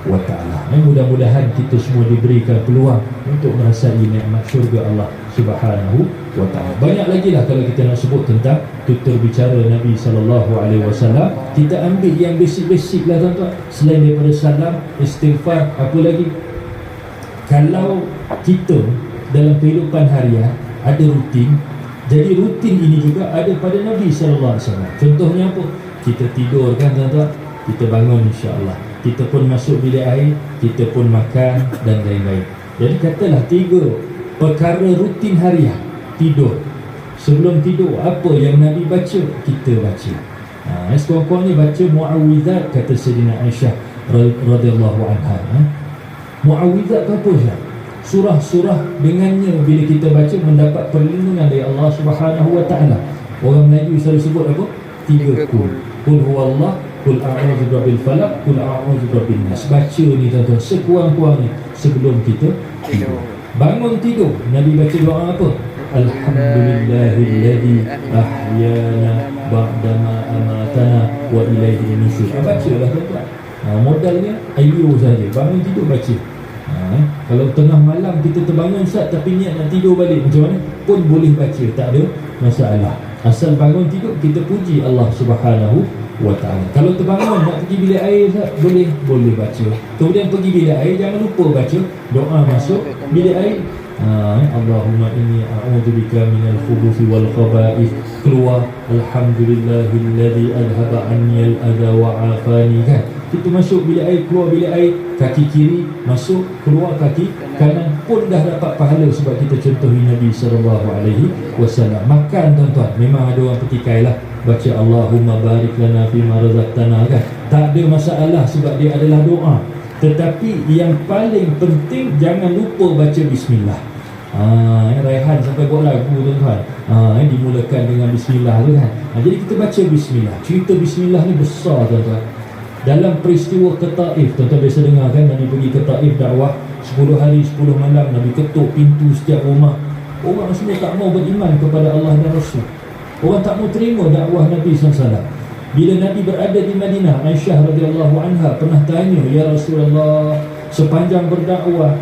wa ta'ala. Mudah-mudahan kita semua diberikan peluang untuk merasai nikmat syurga Allah Subhanahu wa ta'ala. Banyak lagi lah kalau kita nak sebut tentang tutur bicara Nabi SAW. Kita ambil yang basic-basic lah tuan-tuan. Selain daripada salam, istighfar, apa lagi? Kalau kita dalam kehidupan harian ada rutin, jadi rutin ini juga ada pada Nabi SAW. Contohnya apa? Kita tidur kan tuan-tuan, kita bangun insya-Allah, kita pun masuk bilik air, kita pun makan dan lain-lain. Jadi katalah 3 perkara rutin harian. Tidur, sebelum tidur apa yang Nabi baca, kita baca. Sekurang-kurangnya baca muawwizat, kata Sayyidina Aisyah radhiyallahu anha. Muawwizat tu apa Ustaz? Surah-surah dengannya bila kita baca mendapat perlindungan dari Allah Subhanahu wa ta'ala. Orang Melayu selalu sebut apa? 3 kul. Kul huwallah, kul a'udzu birabbil falaq, kul a'udzu birabbin nas. Baca ni tuan-tuan sekurang-kurangnya sebelum kita tidur. Bangun tidur, Nabi baca doa apa? Alhamdulillahilladzi ahyana ba'dama amatana wa ilaihi nusyur. Bacalah tuan-tuan. Modalnya ayo saja, bangun tidur baca. Kalau tengah malam kita terbangun Ustaz tapi niat nak tidur balik, macam mana pun boleh baca, tak ada masalah. Asal bangun tidur kita puji Allah Subhanahu wa ta'ala. Kalau terbangun nak pergi bilik air Ustaz, boleh baca. Kemudian pergi bilik air, jangan lupa baca doa masuk bilik air. Allahumma inni a'udzubika minal khubuthi wal khaba'ith. Keluar alhamdulillahilladzi adhaba anni al-adha wa afani. Kan kita masuk bilik air, keluar bilik air, kaki kiri masuk, keluar kaki kanan pun dah dapat pahala sebab kita contohi Nabi SAW. Makan tuan-tuan, memang ada orang petikai lah baca Allahumma barik lana fima razaqtana, kan tak ada masalah sebab dia adalah doa. Tetapi yang paling penting jangan lupa baca bismillah. Raihan sampai buat lagu tuan-tuan, dimulakan dengan bismillah tu kan. Jadi kita baca bismillah. Cerita bismillah ni besar tuan-tuan. Dalam peristiwa ke Taif, tuan-tuan biasa dengar kan, Nabi pergi ke Taif dakwah 10 hari 10 malam, Nabi ketuk pintu setiap rumah. Orang semua tak mau beriman kepada Allah dan Rasul. Orang tak mau terima dakwah Nabi SAW. Bila Nabi berada di Madinah, Aisyah radhiyallahu anha pernah tanya, ya Rasulullah, sepanjang berdakwah,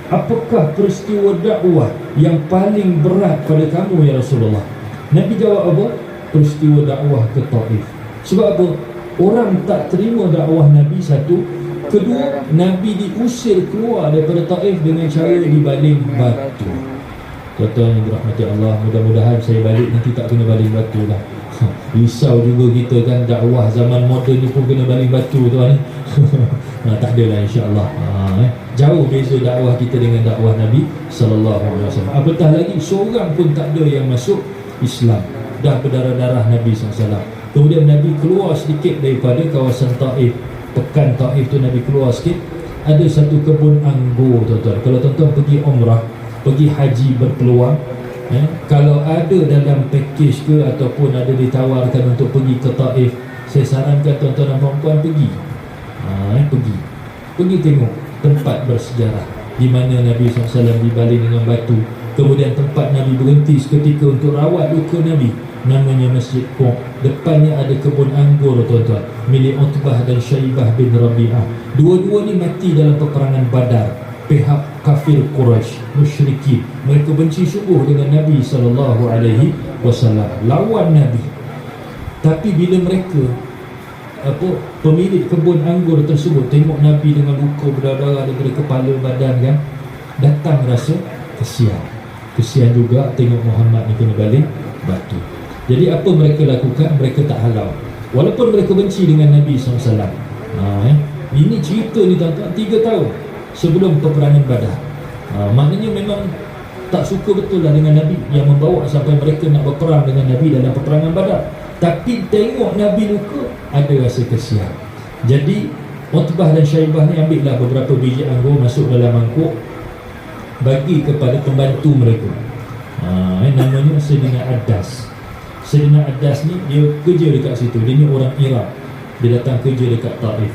apakah peristiwa dakwah yang paling berat pada kamu ya Rasulullah? Nabi jawab apa? Peristiwa dakwah ke Taif. Sebab apa? Orang tak terima dakwah Nabi, satu. Kedua, Nabi diusir keluar daripada Taif dengan cara dibaling batu. Tuan-tuan yang dirahmati Allah, mudah-mudahan saya balik nanti tak kena baling batu lah. Risau juga kita kan, dakwah zaman moden ni pun kena baling batu tuan. Tak adalah insya-Allah. Jauh beza dakwah kita dengan dakwah Nabi SAW. Apatah lagi seorang pun tak ada yang masuk Islam. Dah berdarah-darah Nabi SAW. Kemudian Nabi keluar sedikit daripada kawasan Taif. Pekan Taif tu Nabi keluar sikit, ada satu kebun anggur tuan-tuan. Kalau tuan-tuan pergi umrah, pergi haji berpeluang, kalau ada dalam package ke ataupun ada ditawarkan untuk pergi ke Taif, saya sarankan tuan-tuan dan puan-puan pergi. Pergi tengok tempat bersejarah di mana Nabi SAW dibaling dengan batu. Kemudian tempat Nabi berhenti seketika untuk rawat luka Nabi, namanya Masjid Qum. Depannya ada kebun anggur tuan-tuan, milik Utbah dan Syaibah bin Rabi'ah. Dua-dua ni mati dalam peperangan Badar. Pihak kafir Quraisy, musyrikin, mereka benci sungguh dengan Nabi SAW, lawan Nabi. Tapi bila mereka pemilik kebun anggur tersebut tengok Nabi dengan luka berdarah daripada kepala badan kan, datang rasa kesian juga tengok Muhammad ni kena baling batu. Jadi apa mereka lakukan? Mereka tak halau, walaupun mereka benci dengan Nabi SAW. Ini cerita ni tuan-tuan 3 tahun sebelum peperangan Badar. Maknanya memang tak suka betul lah dengan Nabi, yang membawa sampai mereka nak berperang dengan Nabi dalam peperangan Badar. Tapi tengok Nabi luka, ada rasa kesian. Jadi Utbah dan Syaibah ni ambillah beberapa biji anggur, masuk dalam mangkuk, bagi kepada pembantu mereka. Namanya Sayyidina Adas. Sayyidina Adas ni dia kerja dekat situ. Dia ni orang Iraq. Dia datang kerja dekat Taif.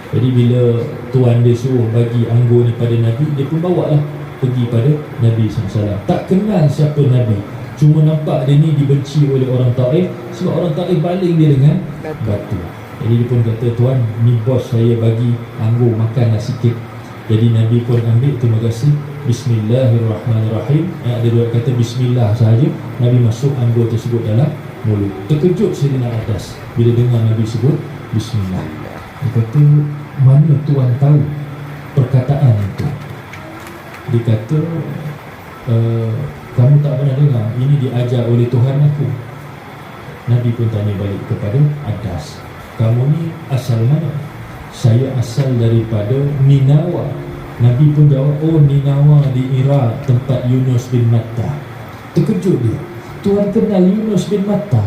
Jadi bila tuan dia suruh bagi anggur ni pada Nabi, dia pun bawa lah pergi pada Nabi SAW. Tak kenal siapa Nabi, cuma nampak dia ni dibenci oleh orang Taif sebab orang Taif baling dia dengan batu. Jadi dia pun kata, tuan, ni bos saya bagi anggur, makanlah sikit. Jadi Nabi pun ambil, terima kasih, Bismillahirrahmanirrahim. Ada dua kata Bismillah sahaja, Nabi masuk anggur tersebut dalam mulut. Terkejut Sayyidina Adas bila dengar Nabi sebut Bismillah. Dia kata, mana tuan tahu perkataan itu? Dia kata, kamu tak pernah dengar, ini diajar oleh Tuhan aku. Nabi pun tanya balik kepada Adas, kamu ni asal mana? Saya asal daripada Ninawa. Nabi pun jawab, oh Ninawa di Iraq, tempat Yunus bin Matta. Terkejut dia, tuan kenal Yunus bin Matta?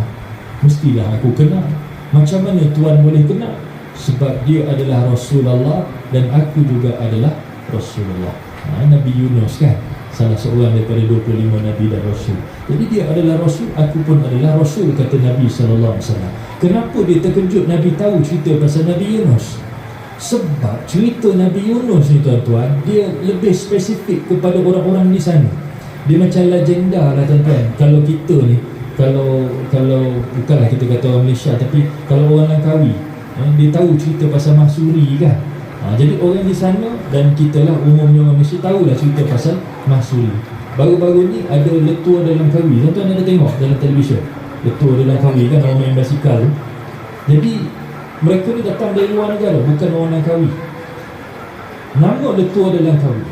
Mestilah aku kenal. Macam mana tuan boleh kenal? Sebab dia adalah Rasulullah dan aku juga adalah Rasulullah. Nabi Yunus kan, salah seorang daripada 25 Nabi dan Rasul. Jadi dia adalah Rasul, aku pun adalah Rasul, kata Nabi SAW. Kenapa dia terkejut Nabi tahu cerita pasal Nabi Yunus? Sebab cerita Nabi Yunus ni tuan-tuan, dia lebih spesifik kepada orang-orang di sana. Dia macam legenda lah tuan-tuan. Kalau kita ni, kalau bukanlah kita kata orang Malaysia, tapi kalau orang Langkawi, Dia tahu cerita pasal Mahsuri kan. Jadi orang di sana dan kita lah umumnya orang Malaysia tahulah cerita pasal Mahsuri. Baru-baru ni ada letua dalam kawi. Tuan-tuan ada tengok dalam televisyen letua dalam kawi kan, orang main basikal. Jadi mereka ni datang dari luar negara, bukan orang Langkawi. Nama letua dalam kawi.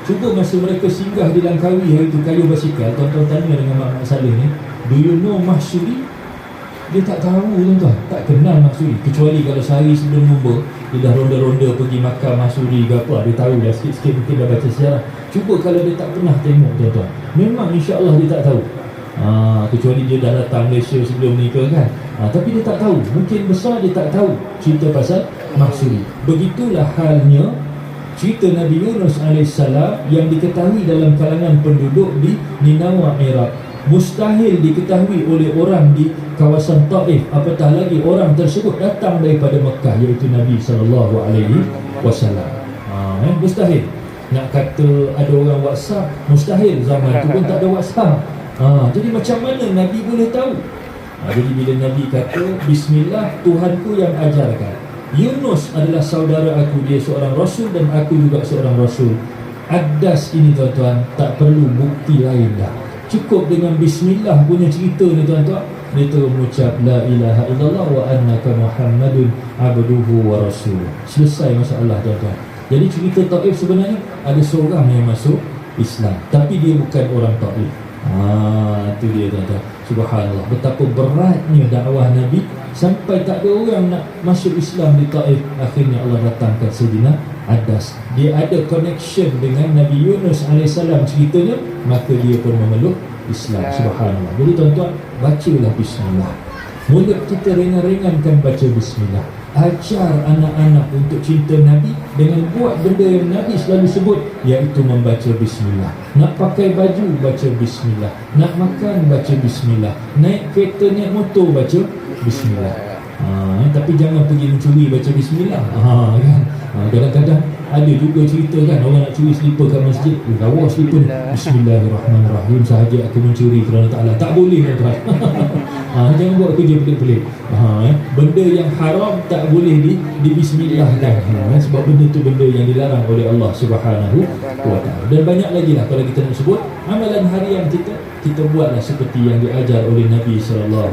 Cuba masa mereka singgah di Langkawi hari tu kayu basikal, tuan-tuan tanya dengan Mak Saleh ni, do you know Mahsuri? Dia tak tahu tuan-tuan, tak kenal Mahsuri. Kecuali kalau sehari sebelum lumba dia dah ronda-ronda pergi makan Mahsuri ke apa, dia tahu dah sikit-sikit, mungkin dah baca sejarah. Cuba kalau dia tak pernah tengok tuan-tuan, memang insya-Allah dia tak tahu. Kecuali dia dah datang Malaysia sebelum ni ke kan. Tapi dia tak tahu, mungkin besar dia tak tahu cerita pasal Mahsuri. Begitulah halnya cerita Nabi Yunus AS yang diketahui dalam kalangan penduduk di Ninawa, Iraq, mustahil diketahui oleh orang di kawasan Taif, apatah lagi orang tersebut datang daripada Mekah, iaitu Nabi SAW. Mustahil. Nak kata ada orang WhatsApp, mustahil, zaman tu pun tak ada WhatsApp. Jadi macam mana Nabi boleh tahu? Jadi bila Nabi kata Bismillah Tuhanku yang ajarkan, Yunus adalah saudara aku, dia seorang Rasul dan aku juga seorang Rasul. Adas ini tuan-tuan, tak perlu bukti lain dah. Cukup dengan Bismillah punya cerita ni tuan-tuan, dia terus mengucap La ilaha illallah wa annaka Muhammadun abduhu wa rasuluh. Selesai masalah tuan-tuan. Jadi cerita Taif sebenarnya ada seorang yang masuk Islam, tapi dia bukan orang Taif. Itu dia tuan-tuan. Subhanallah, betapa beratnya dakwah Nabi sampai tak ada orang nak masuk Islam di Taif. Akhirnya Allah datangkan Sayyidina Adas. Dia ada connection dengan Nabi Yunus AS ceritanya, maka dia pun memeluk Islam. Subhanallah. Jadi tuan-tuan, bacalah Bismillah. Mulut kita ringan-ringankan baca Bismillah. Ajar anak-anak untuk cinta Nabi dengan buat benda yang Nabi selalu sebut, iaitu membaca Bismillah. Nak pakai baju, baca Bismillah. Nak makan, baca Bismillah. Naik kereta, naik motor, baca Bismillah. Tapi jangan pergi mencuri baca Bismillah. Kan? Kadang-kadang ada juga cerita kan, orang nak curi slipper kat masjid, lawa slipper ni, Bismillahirrahmanirrahim, sahaja aku mencuri kerana Ta'ala. Tak boleh tuan-tuan. Jangan buat kerja pelik-pelik. Benda yang haram tak boleh di bismillahkan. Sebab benda tu benda yang dilarang oleh Allah Subhanahu wa ta'ala. Dan banyak lagi lah kalau kita nak sebut amalan harian kita buatlah seperti yang diajar oleh Nabi SAW.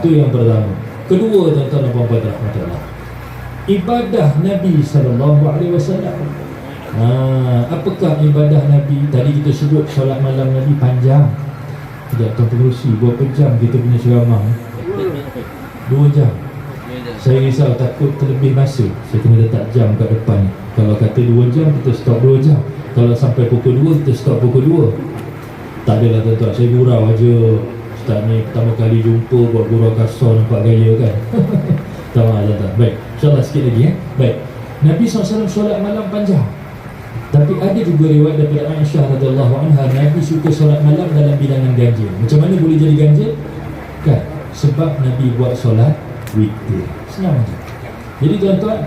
Itu yang pertama. Kedua tuan-tuan dan puan-puan rahmatullah, ibadah Nabi SAW. Apakah ibadah Nabi? Tadi kita sebut solat malam Nabi panjang. Sekejap Tuan Pengerusi, berapa jam kita punya ceramah? 2 jam. Saya risau takut terlebih masa. Saya kena letak jam kat depan. Kalau kata 2 jam, kita stop 2 jam. Kalau sampai pukul 2, kita stop pukul 2. Tak adalah tuan-tuan, saya gurau aja. Ustaz ni pertama kali jumpa, buat gurau kasar, nampak gaya kan. Tak maaf tuan-tuan. Baik, insyaAllah sikit lagi Baik, Nabi SAW solat malam panjang. Tapi ada juga riwayat daripada Aisyah radhiyallahu anha, Nabi suka solat malam dalam bilangan ganjil. Macam mana boleh jadi ganjil? Kan? Sebab Nabi buat solat witir. Senang je. Jadi tuan-tuan,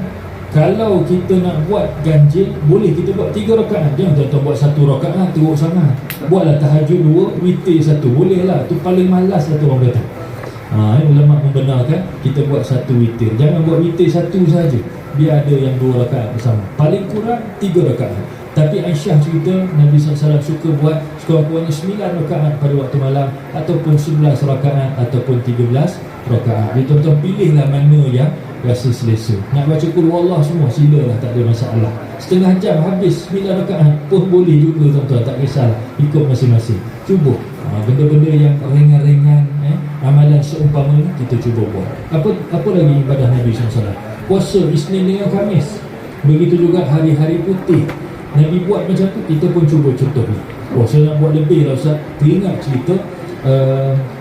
kalau kita nak buat ganjil, boleh kita buat 3 rakaat. Jangan tuan-tuan buat 1 rakaat, teruk sangat. Buatlah tahajud 2, witir 1. Boleh lah, tu paling malas lah tu orang kata. Ulama membenarkan kita buat 1 witir. Jangan buat witir 1 saja, biar ada yang 2 rakaat bersama. Paling kurang 3 rakaat. Tapi Aisyah cerita Nabi SAW suka buat sekurang-kurangnya 9 rakaat pada waktu malam, ataupun 11 rakaat, ataupun 13 rakaat. Jadi tuan-tuan pilihlah mana yang rasa selesa. Nak baca Qul Huwallah semua, silalah, tak ada masalah. Setengah jam habis 9 rakaat pun boleh juga tuan-tuan, tak kisahlah, ikut masing-masing. Cuba benda-benda yang ringan-ringan, amalan seumpama ni kita cuba buat. Apa lagi ibadah Nabi SAW? Puasa Isnin dengan Khamis. Begitu juga hari-hari putih Nabi buat macam tu, kita pun cuba contoh ni. Saya nak buat lebih lah Ustaz. Teringat cerita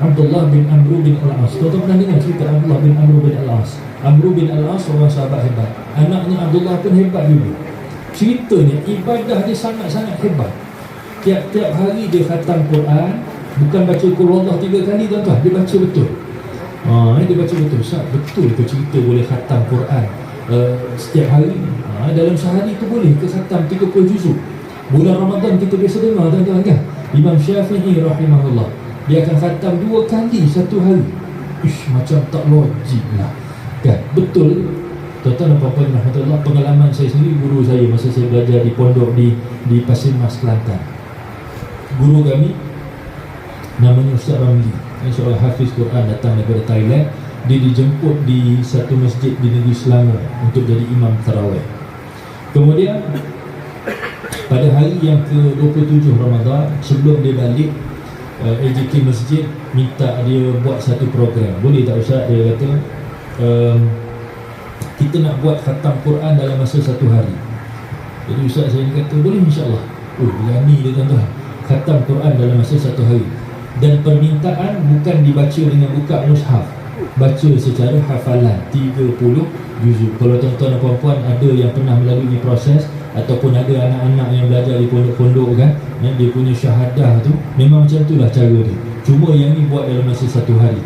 Abdullah bin Amr bin Al-As. Tuan-tuan pernah dengar cerita Abdullah bin Amr bin Al-As? Amr bin Al-As seorang sahabat hebat. Anaknya Abdullah pun hebat juga. Ceritanya ibadah dia sangat-sangat hebat. Tiap-tiap hari dia khatam Quran. Bukan baca Qul Huwallah 3 kali tuan-tuan, dia baca betul. Dia baca betul. Ustaz, betul ke cerita boleh khatam Quran setiap hari? Dalam sehari tu boleh ke khatam 30 juzuk. Bulan Ramadan kita biasa dengar tuan-tuan kan, Imam Syafi'i rahimahullah, dia akan khatam 2 kali satu hari. Macam tak logik lah. Kan? Betul. Tuan-tuan dan puan-puan rahmatullah, pengalaman saya sendiri, guru saya masa saya belajar di pondok di Pasir Mas, Kelantan. Guru kami namanya Ustaz Ramli, seorang hafiz Quran, datang daripada Thailand. Dia dijemput di satu masjid di negeri Selangor untuk jadi imam tarawih. Kemudian pada hari yang ke-27 Ramadan, sebelum dia balik, AJK Masjid minta dia buat satu program. Boleh tak Ustaz? Dia kata, kita nak buat khatam Quran dalam masa satu hari. Jadi Ustaz saya ni kata, boleh insyaAllah. Berani dia tuan-tuan, khatam Quran dalam masa satu hari. Dan permintaan bukan dibaca dengan buka mushaf, baca secara hafalan 30 juzuk. Kalau tuan-tuan dan puan-puan ada yang pernah melalui proses, ataupun ada anak-anak yang belajar di pondok-pondok kan, dia punya syahadah tu memang macam itulah cara dia. Cuma yang ni buat dalam masa satu hari.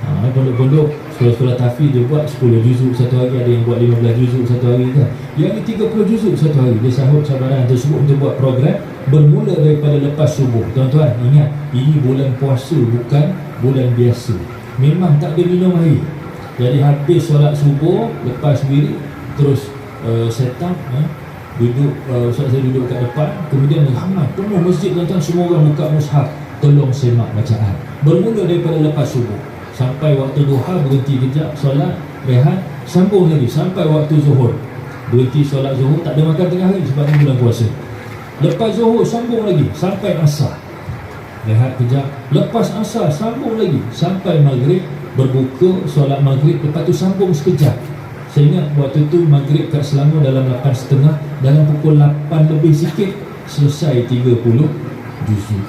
Pondok-pondok, sekolah-sekolah tahfiz dia buat 10 juzuk satu hari, ada yang buat 15 juzuk satu hari kan. Yang ni 30 juzuk satu hari. Dia sahut cabaran tersebut untuk buat program bermula daripada lepas subuh. Tuan-tuan ingat, ini bulan puasa, bukan bulan biasa. Memang tak ada minum air. Jadi habis solat subuh, lepas wirid, terus set up, duduk, Ustaz saya duduk kat depan. Kemudian ramai penuh masjid tuan-tuan, semua orang buka mushaf, tolong semak bacaan. Bermula daripada lepas subuh sampai waktu duha, berhenti kejap, solat, rehat, sambung lagi sampai waktu zuhur. Berhenti solat zuhur, tak ada makan tengah hari sebab ni bulan puasa. Lepas zuhur sambung lagi sampai asar, rehat kejap. Lepas asar sambung lagi sampai maghrib, berbuka, solat maghrib, lepas tu sambung sekejap. Saya ingat waktu tu maghrib kat Selangor dalam 8.30, dalam pukul 8 lebih sikit selesai 30 juzuk.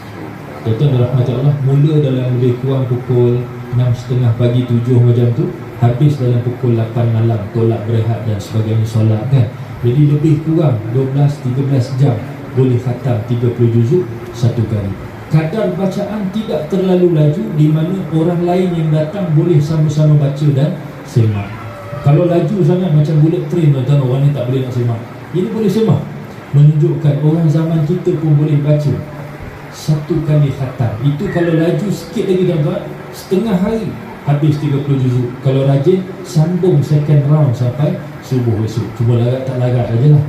Tuan-tuan dan rahmatullah, mula dalam lebih kurang pukul 6.30 pagi, 7 macam tu, habis dalam pukul 8 malam, tolak berehat dan sebagainya, solat kan. Jadi lebih kurang 12-13 jam boleh khatam 30 juzuk satu kali. Kadar bacaan tidak terlalu laju, di mana orang lain yang datang boleh sama-sama baca dan semak. Kalau laju sangat macam bullet train, tuan-tuan, orang ni tak boleh nak semak. Ini boleh semak, menunjukkan orang zaman kita pun boleh baca satu kali khatam. Itu kalau laju sikit lagi tuan-tuan, setengah hari habis 30 juzuk. Kalau rajin, sambung second round sampai subuh esok. Cuma larat tak larat ajalah.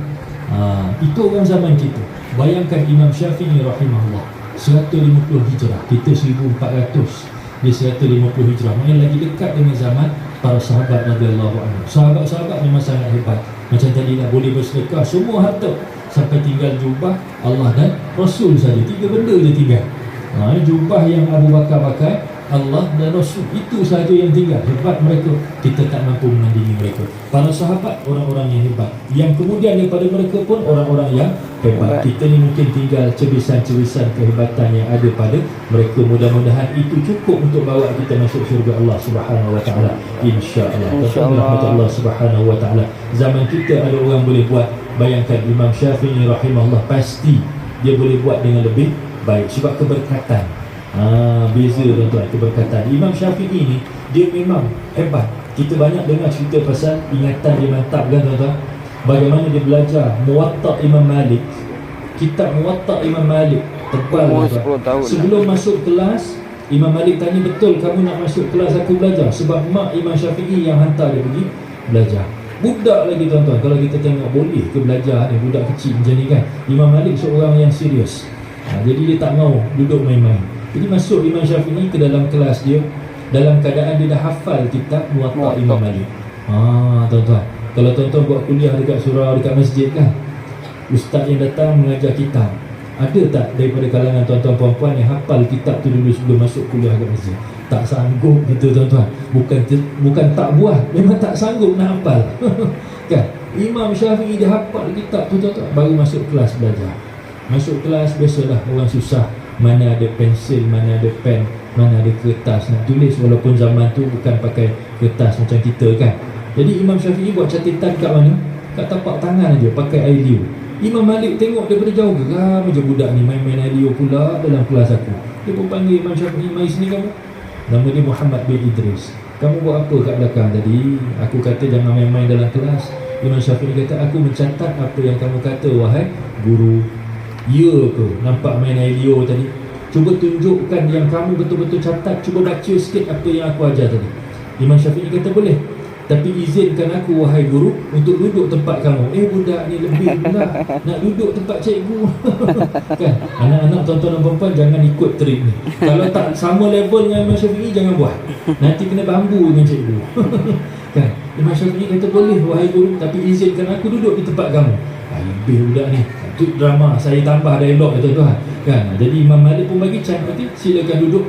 Itu orang zaman kita. Bayangkan Imam Syafi'i rahimahullah 150 hijrah, kita 1400, dia 150 hijrah. Maknanya lagi dekat dengan zaman para sahabat radhiyallahu anhu. Sahabat-sahabat memang sangat hebat. Macam tadi lah, boleh bersedekah semua harta, sampai tinggal jubah Allah dan Rasul saja. 3 benda je tinggal. Jubah yang Abu Bakar pakai, Allah dan Rasul, itu sahaja yang tinggal. Hebat mereka, kita tak mampu menandingi mereka. Para sahabat orang-orang yang hebat, yang kemudian daripada mereka pun orang-orang yang hebat. Kita ni mungkin tinggal cebisan-cebisan kehebatan yang ada pada mereka. Mudah-mudahan itu cukup untuk bawa kita masuk syurga Allah Subhanahu wa taala, insya-Allah. Allah Subhanahu wa taala. Zaman kita ada orang boleh buat. Bayangkan Imam Syafi'i rahimahullah, pasti dia boleh buat dengan lebih baik sebab keberkatan. Beza tuan-tuan, keberkatan. Imam Syafi'i ni dia memang hebat. Kita banyak dengar cerita pasal ingatan dia mantap kan tuan-tuan. Bagaimana dia belajar Muwatta' Imam Malik. Kitab Muwatta' Imam Malik tebal tuan-tuan. Sebelum masuk kelas, Imam Malik tanya, betul kamu nak masuk kelas aku belajar? Sebab mak Imam Syafi'i yang hantar dia pergi belajar. Budak lagi tuan-tuan, kalau kita tengok boleh ke belajar ni, budak kecil macam ni kan. Imam Malik seorang yang serius. Jadi dia tak mau duduk main-main. Jadi masuk Imam Syafi'i ke dalam kelas dia, dalam keadaan dia dah hafal kitab Muwatta' Imam Malik. Tuan-tuan, kalau tuan-tuan buat kuliah dekat surau, dekat masjid kan, ustaz yang datang mengajar kitab, ada tak daripada kalangan tuan-tuan puan-puan yang hafal kitab tu dulu sebelum masuk kuliah dekat masjid? Tak sanggup gitu tuan-tuan. Bukan tak buat, memang tak sanggup nak hafal. Kan? Imam Syafi'i dia hafal kitab tu tuan-tuan, baru masuk kelas belajar. Masuk kelas biasalah orang susah, mana ada pensil, mana ada pen, mana ada kertas nak tulis, walaupun zaman tu bukan pakai kertas macam kita kan. Jadi Imam Syafi'i buat catatan kat mana? Kat tapak tangan aja, pakai air liur. Imam Malik tengok daripada jauh, geram je budak ni main-main air liur pula dalam kelas aku. Dia pun panggil Imam Syafi'i, mari sini kamu. Nama dia Muhammad bin Idris. Kamu buat apa kat belakang tadi? Aku kata jangan main-main dalam kelas. Imam Syafi'i kata, aku mencatat apa yang kamu kata wahai guru. Ya ke? Nampak main air liur tadi? Cuba tunjukkan yang kamu betul-betul catat. Cuba baca sikit apa yang aku ajar tadi. Imam Syafi'i kata boleh. Tapi izinkan aku wahai guru untuk duduk tempat kamu. Budak ni lebih pula nak duduk tempat cikgu. Kan? Anak-anak tuan-tuan dan puan jangan ikut trik ni. Kalau tak sama level dengan Imam Syafi'i jangan buat. Nanti kena bambu dengan cikgu. Kan? Imam Syafi'i kata boleh wahai guru, tapi izinkan aku duduk di tempat kamu. Lebih budak ni. Itu drama, saya tambah dialog tuan-tuan. Kan? Jadi Imam Malik pun bagi can, silakan duduk.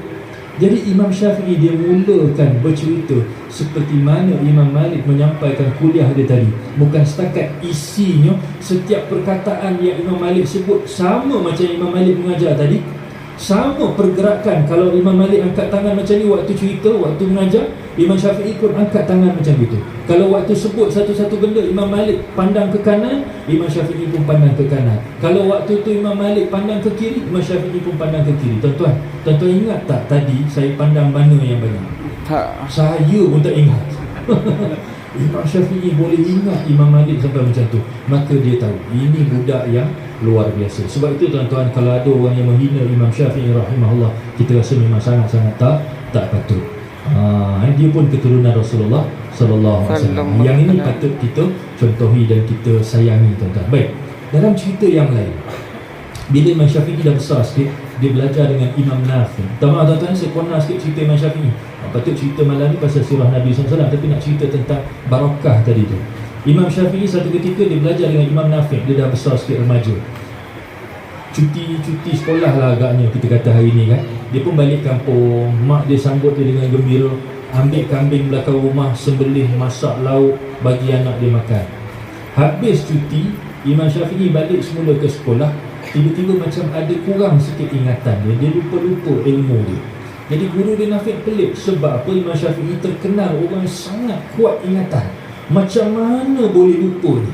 Jadi Imam Syafi'i dia mulakan bercerita seperti mana Imam Malik menyampaikan kuliah dia tadi. Bukan setakat isinya, setiap perkataan yang Imam Malik sebut sama macam Imam Malik mengajar tadi. Sama pergerakan. Kalau Imam Malik angkat tangan macam ni waktu cerita, waktu mengajar, Imam Syafi'i pun angkat tangan macam itu. Kalau waktu sebut satu-satu benda, Imam Malik pandang ke kanan, Imam Syafi'i pun pandang ke kanan. Kalau waktu tu Imam Malik pandang ke kiri, Imam Syafi'i pun pandang ke kiri. Tuan-tuan ingat tak tadi saya pandang mana yang banyak? Tak. Saya pun tak ingat. Imam Syafi'i boleh ingat Imam Malik sampai macam tu. Maka dia tahu ini budak yang luar biasa. Sebab itu tuan-tuan, kalau ada orang yang menghina Imam Syafi'i rahimahullah, kita rasa memang sangat-sangat tak patut. Dia pun keturunan Rasulullah sallallahu alaihi wasallam. Yang ini patut kita contohi dan kita sayangi tuan-tuan. Baik, dalam cerita yang lain, bila Imam Syafi'i dah besar sikit, dia belajar dengan Imam Nafi. Maaf tuan-tuan, saya corner sikit cerita Imam Syafi'i. Patut cerita malam ni pasal sirah Nabi SAW, tapi nak cerita tentang barakah tadi tu. Imam Syafi'i satu ketika dia belajar dengan Imam Nafi. Dia dah besar sikit, remaja. Cuti sekolah lah agaknya kita kata hari ni kan. Dia pun balik kampung. Mak dia sambut dia dengan gembira. Ambil kambing belakang rumah, sembelih, masak lauk, bagi anak dia makan. Habis cuti, Imam Syafi'i balik semula ke sekolah. Tiba-tiba macam ada kurang sikit ingatan dia. Dia lupa-lupa ilmu dia. Jadi guru dia Nafi' pelik. Sebab apa? Imam Syafi'i terkenal orang sangat kuat ingatan. Macam mana boleh lupa ni?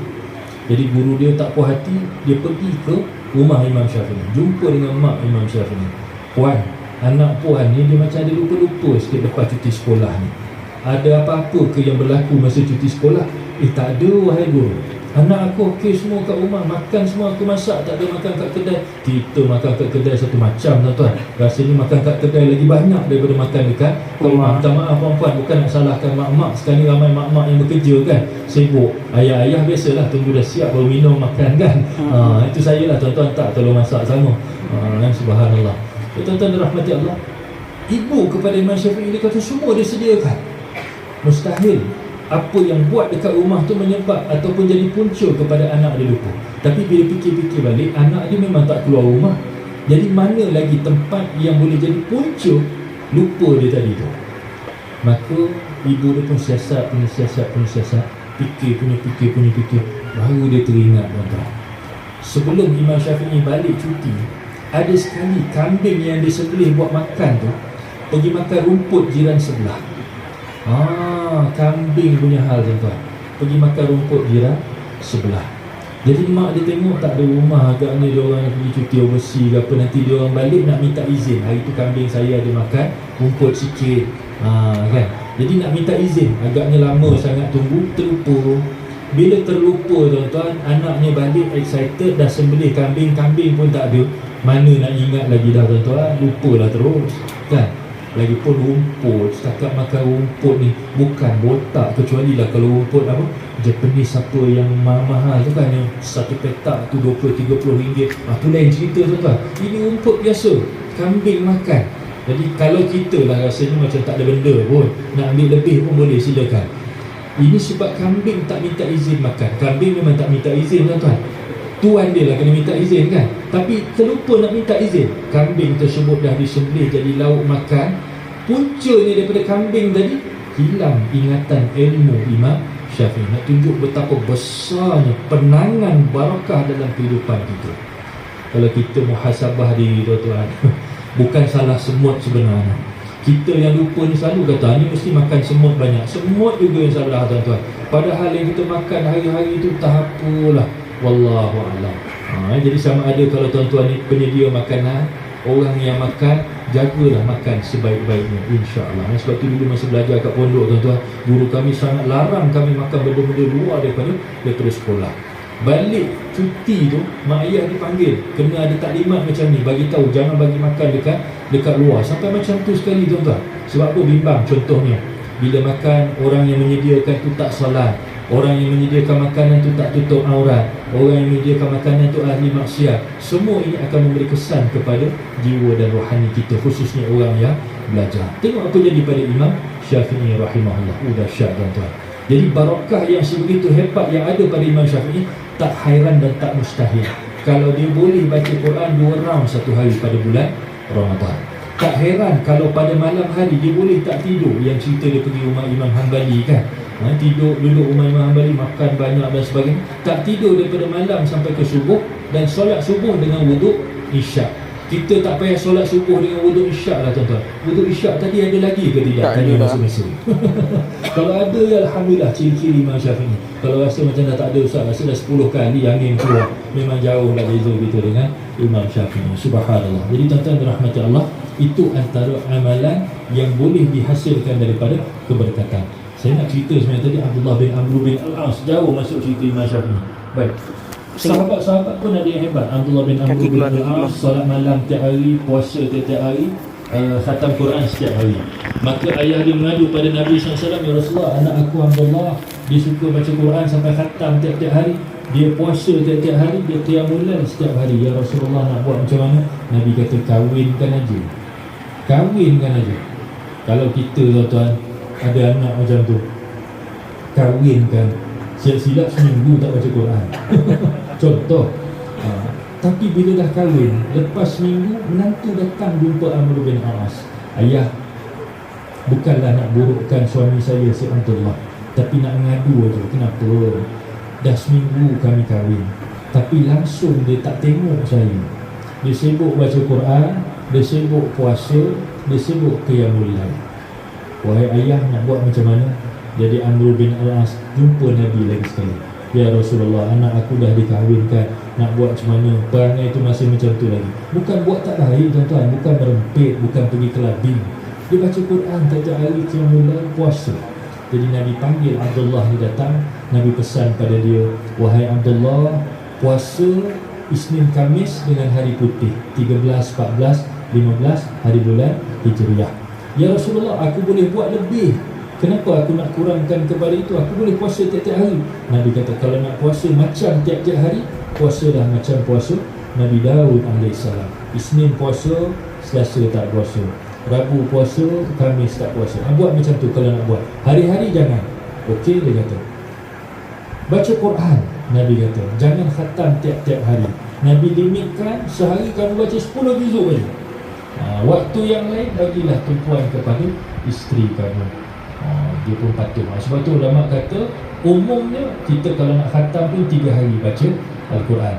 Jadi guru dia tak puas hati. Dia pergi ke rumah Imam Syafi'i, jumpa dengan mak Imam Syafi'i. Puan, anak puan ni dia macam ada lupa-lupa sikit lepas cuti sekolah ni. Ada apa-apa ke yang berlaku masa cuti sekolah? Tak ada wahai guru. Anak aku okey semua kat rumah, makan semua aku masak, tak ada makan kat kedai. Kita makan kat kedai satu macam tuan-tuan. Rasanya makan kat kedai lagi banyak daripada makan dekat rumah. Minta maaf puan-puan, bukan nak salahkan mak-mak. Sekarang ni ramai mak-mak yang bekerja kan, sibuk. Ayah-ayah biasalah tunggu dah siap baru minum makan kan. Itu saya lah tuan-tuan, tak tolong masak sama. Subhanallah. Tuan-tuan dirahmati Allah, ibu kepada Imam Syafi'i dia kata semua dia sediakan. Mustahil apa yang buat dekat rumah tu menyebab ataupun jadi punca kepada anak dia lupa. Tapi bila fikir-fikir balik, anak dia memang tak keluar rumah. Jadi mana lagi tempat yang boleh jadi punca lupa dia tadi tu. Maka ibu dia pun siasat. Fikir. Baru dia teringat tuan-tuan. Sebelum Imam Syafi'i balik cuti, ada sekali kambing yang dia sembelih buat makan tu pergi makan rumput jiran sebelah. Kambing punya hal tuan-tuan, pergi makan rumput jiran sebelah. Jadi mak dia tengok tak ada rumah, agaknya dia orang pergi cuti overseas ke apa, nanti dia orang balik nak minta izin. Hari tu kambing saya ada makan rumput sikit, kan. Jadi nak minta izin, agaknya lama sangat tunggu, terlupa. Bila terlupa tuan-tuan, anaknya balik excited, dah sembelih kambing pun tak ada. Mana nak ingat lagi dah tuan-tuan, lupalah terus kan. Lagipun rumput, setakat makan rumput ni bukan botak, kecuali lah kalau rumput apa Japanese apa yang mahal tu kan, yang satu petak tu 20-30 ringgit. Tu lain cerita tuan-tuan. Ini rumput biasa, kambing makan. Jadi kalau kita lah rasanya macam tak ada benda pun, nak ambil lebih pun boleh, silakan. Ini sebab kambing tak minta izin makan. Kambing memang tak minta izin tuan-tuan. Tuan dia lah kena minta izin kan, tapi terlupa nak minta izin. Kambing tersebut dah disembelih jadi lauk makan. Puncanya daripada kambing tadi, hilang ingatan ilmu Imam Syafi'i. Nak tunjuk betapa besarnya penangan barakah dalam kehidupan kita. Kalau kita muhasabah diri tuan-tuan, bukan salah semut sebenarnya. Kita yang lupa ni selalu kata ni mesti makan semut banyak. Semut juga yang salah tuan-tuan. Padahal yang kita makan hari-hari itu tak apalah. Wallahu a'lam. Jadi sama ada kalau tuan-tuan ni penyedia makanan, orang yang makan, jagalah makan sebaik-baiknya, insya-Allah. Sebab tu dulu masa belajar kat pondok tuan-tuan, guru kami sangat larang kami makan benda-benda luar daripada sekolah. Balik cuti tu, mak ayah dipanggil, kena ada taklimat macam ni, bagi tahu jangan bagi makan dekat luar. Sampai macam tu sekali tuan-tuan. Sebab apa? Bimbang. Contohnya Bila makan, orang yang menyediakan tu tak solat, orang yang menyediakan makanan tu tak tutup aurat, orang yang menyediakan makanan tu ahli maksiat. Semua ini akan memberi kesan kepada jiwa dan rohani kita, khususnya orang yang belajar. Tengok apa jadi pada Imam Syafi'i rahimahullah. Dahsyat tuan-tuan. Jadi barakah yang sebegitu hebat yang ada pada Imam Syafi'i, tak hairan dan tak mustahil kalau dia boleh baca Quran 2 round satu hari pada bulan Ramadan. Tak heran kalau pada malam hari dia boleh tak tidur. Yang cerita dia pergi rumah Imam Hanbali kan, tidur duduk rumah Imam Hanbali, makan banyak dan sebagainya, tak tidur daripada malam sampai ke subuh, dan solat subuh dengan wuduk isyak. Kita tak payah solat subuh dengan wuduk isyak lah tuan-tuan. Wuduk isyak tadi ada lagi ke tidak? Tanya masing-masing. Kalau ada, ya alhamdulillah, ciri-ciri Imam Syafi'i. Kalau rasa macam dah tak ada, ustaz, rasa dah 10 kali angin keluar, memang jauh lah beza kita dengan Imam Syafi'i. Subhanallah. Jadi tuan-tuan dirahmati Allah, itu antara amalan yang boleh dihasilkan daripada keberkatan. Saya nak cerita sebenarnya tadi Abdullah bin Amr bin Al-As, jauh masuk cerita Imam Syafi'i. Baik. Sahabat-sahabat pun ada yang hebat. Abdullah bin Amr bin Al-As solat malam tiap hari, puasa tiap hari, khatam Quran setiap hari. Maka ayah dia mengadu pada Nabi SAW, ya Rasulullah, anak aku Abdullah, dia suka baca Quran sampai khatam tiap-tiap hari, dia puasa tiap-tiap hari, dia qiyamul lail setiap hari. Ya Rasulullah, nak buat macam mana? Nabi kata, kahwinkan aja. Kahwinkan aja. Kalau kita tuan-tuan ada anak macam tu, kahwinkan, silap-silap seminggu tak baca Quran. Contoh. Tapi bila dah kahwin, lepas seminggu menantu datang jumpa Amr bin Al-As. Ayah, bukanlah nak burukkan suami saya si Abdullah, tapi nak mengadu aja. Kenapa? Dah seminggu kami kahwin, tapi langsung dia tak tengok saya. Dia sibuk baca Quran, dia sibuk puasa, dia sibuk qiyamul lail. Wahai ayah, nak buat macam mana? Jadi Amr bin Al-As jumpa Nabi lagi sekali. Ya Rasulullah, anak aku dah dikahwinkan, nak buat macam mana? Perangai itu masih macam tu lagi. Bukan buat tak baik tuan-tuan, bukan merempit, bukan pergi kelabing. Dia baca Quran tiap hari, qiyamul lail, puasa. Jadi Nabi panggil Abdullah, dia datang. Nabi pesan pada dia, wahai Abdullah, puasa Isnin Khamis dengan hari putih, 13, 14, 15 hari bulan Hijriah. Ya Rasulullah, aku boleh buat lebih. Kenapa aku nak kurangkan kepada itu? Aku boleh puasa tiap-tiap hari. Nabi kata, kalau nak puasa macam tiap-tiap hari, puasalah macam puasa Nabi Daud AS. Isnin puasa, Selasa tak puasa, Rabu puasa, Khamis tak puasa. Buat macam tu kalau nak buat. Hari-hari jangan. Okey, dia kata. Baca Quran, Nabi kata, jangan khatam tiap-tiap hari. Nabi limitkan sehari kamu baca 10 juzuk saja. Waktu yang lain bagilah tumpuan kepada isteri kamu. Dia pun patuh. Sebab tu ulama kata, umumnya kita kalau nak khatam pun 3 hari baca Al-Quran.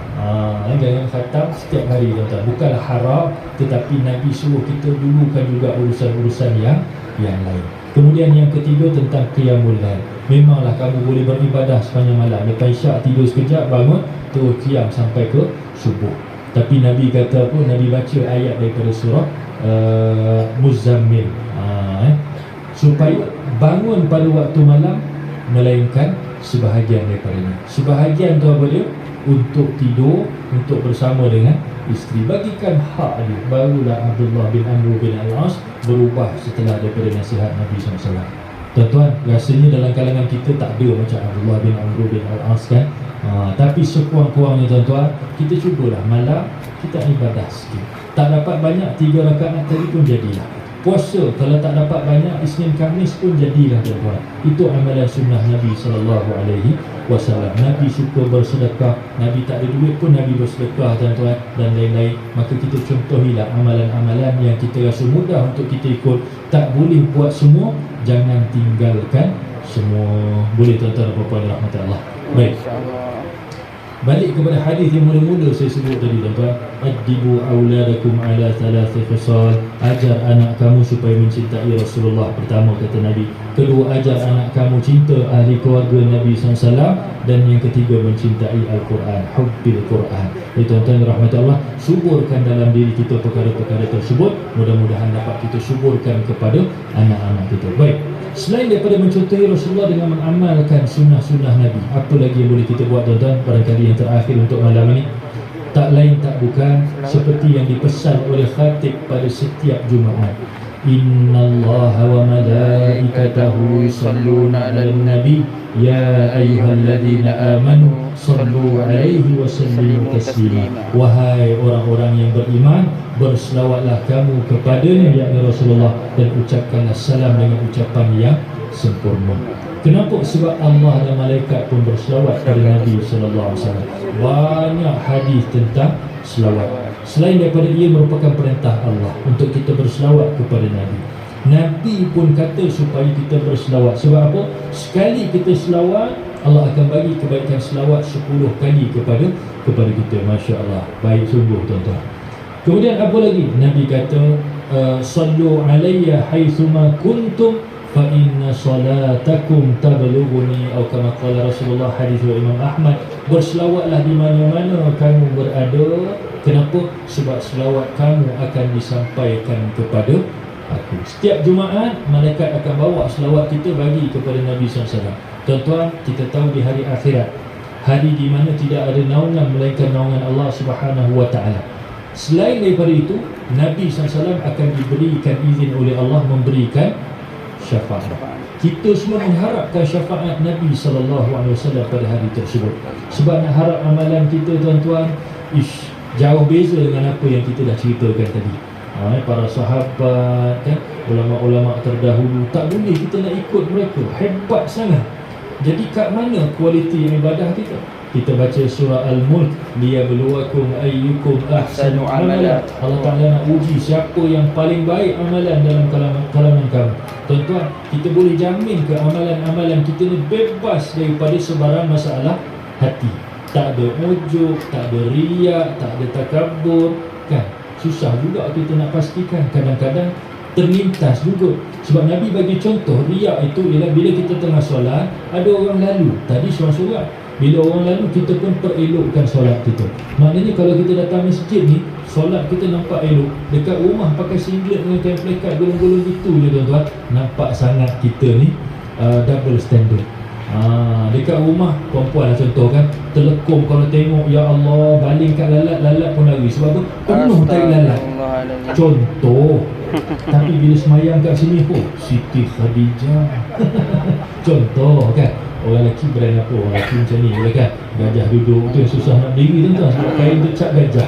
Jangan khatam setiap hari tuan-tuan. Bukanlah haram, tetapi Nabi suruh kita dulukan juga urusan-urusan yang lain. Kemudian yang ketiga tentang qiyamul lail. Memanglah kamu boleh beribadah sepanjang malam. Lepas isyak tidur sekejap, bangun, terus qiyam sampai ke subuh. Tapi Nabi kata apa? Nabi baca ayat daripada surah Muzammil, supaya bangun pada waktu malam, melainkan sebahagian daripadanya. Sebahagian tu apa dia? Untuk tidur, untuk bersama dengan isteri. Bagikan hak dia. Barulah Abdullah bin Amr bin Al-As berubah setelah daripada nasihat Nabi SAW. Tuan-tuan, rasanya dalam kalangan kita tak ada macam Abdullah bin Amr bin Al-As kan. Tapi sekurang-kurangnya tuan-tuan, kita cubalah malam kita ibadah sikit. Tak dapat banyak, 3 rakaat tadi pun jadilah. Puasa kalau tak dapat banyak, Isnin Khamis pun jadilah tuan-tuan. Itu amalan sunnah Nabi SAW. Nabi suka bersedekah. Nabi tak ada duit pun Nabi bersedekah tuan-tuan, dan lain-lain. Maka kita contohilah amalan-amalan yang kita rasa mudah untuk kita ikut. Tak boleh buat semua, jangan tinggalkan semua. Boleh tuan-tuan dan puan-puan rahmat Allah. Baik, balik kepada hadis yang mula-mula saya sebut tadi tuan-tuan. Addibu auladakum ala thalathi khisal. Ajar anak kamu supaya mencintai Rasulullah. Pertama kata Nabi. Kedua, ajar anak kamu cinta ahli keluarga Nabi SAW. Dan yang ketiga, mencintai Al-Quran, hubbil Quran. Jadi tuan-tuan rahmat Allah, suburkan dalam diri kita perkara-perkara tersebut. Mudah-mudahan dapat kita suburkan kepada anak-anak kita. Baik, selain daripada mencontohi Rasulullah dengan mengamalkan sunnah-sunnah Nabi, apa lagi yang boleh kita buat tuan-tuan? Barangkali yang terakhir untuk malam ini, tak lain tak bukan seperti yang dipesan oleh khatib pada setiap Jumaat. Innallaha wa malaikatahu yusalluna 'alan nabi ya ayyuhalladzina amanu sallu 'alaihi wa sallimu taslima. Wahai orang-orang yang beriman, berselawatlah kamu kepadanya yakni Rasulullah, dan ucapkanlah salam dengan ucapan yang sempurna. Kenapa? Sebab Allah dan malaikat pun berselawat kepada Nabi sallallahu alaihi wasallam. Banyak hadis tentang selawat. Selain daripada ia merupakan perintah Allah untuk kita berselawat kepada Nabi, Nabi pun kata supaya kita berselawat. Sebab apa? Sekali kita selawat, Allah akan bagi kebaikan selawat 10 kali kepada kita. Masya Allah, baik sungguh tuan-tuan. Kemudian apa lagi? Nabi kata sallu alayya haitsuma kuntum fa inna salatakum tablughuni, atau kama qala Rasulullah, hadis riwayat Imam Ahmad. Berselawatlah di mana-mana kamu berada. Kenapa? Sebab selawat kamu akan disampaikan kepada aku. Setiap Jumaat malaikat akan bawa selawat kita bagi kepada Nabi SAW. Tuan-tuan, kita tahu di hari akhirat, hari di mana tidak ada naungan melainkan naungan Allah Subhanahu wa taala. Selain daripada itu, Nabi SAW akan diberikan izin oleh Allah memberikan syafaat. Kita semua mengharapkan syafaat Nabi SAW pada hari tersebut. Sebab nak harap amalan kita, tuan-tuan, jauh beza dengan apa yang kita dah ceritakan tadi. Para sahabat, kan, ulama-ulama terdahulu, tak boleh kita nak ikut mereka. Hebat sangat. Jadi kat mana kualiti ibadah kita? Kita baca surah Al-Mulk, liyabluwakum ayyukum ahsanu amala. Allah Ta'ala nak uji siapa yang paling baik amalan dalam kalangan kamu. Tuan-tuan, kita boleh jamin ke amalan-amalan kita ni bebas daripada sebarang masalah hati. Tak ada ujub, tak ada riak, tak ada takabur, kan? Susah juga kita nak pastikan. Kadang-kadang terlintas juga. Sebab Nabi bagi contoh, riak itu ialah bila kita tengah solat, ada orang lalu. Tadi solat, bila orang lalu, kita pun perelokkan solat kita. Maknanya kalau kita datang masjid ni, solat kita nampak elok. Dekat rumah pakai singlet dengan kain plekat golong-golong gitu je, tuan-tuan, nampak sangat kita ni double standard. Dekat rumah perempuan lah contoh, kan, telekom kalau tengok, ya Allah, baling kat lalat pun lari. Sebab apa? Penuh tarik lalat. Contoh. Tapi bila semayang kat sini, Siti Khadijah. Contoh, kan. Orang lelaki berani apa? Orang lelaki macam ni, kan. Gajah duduk tu yang susah nak berdiri, tuan-tuan, sebab kain tu cap gajah.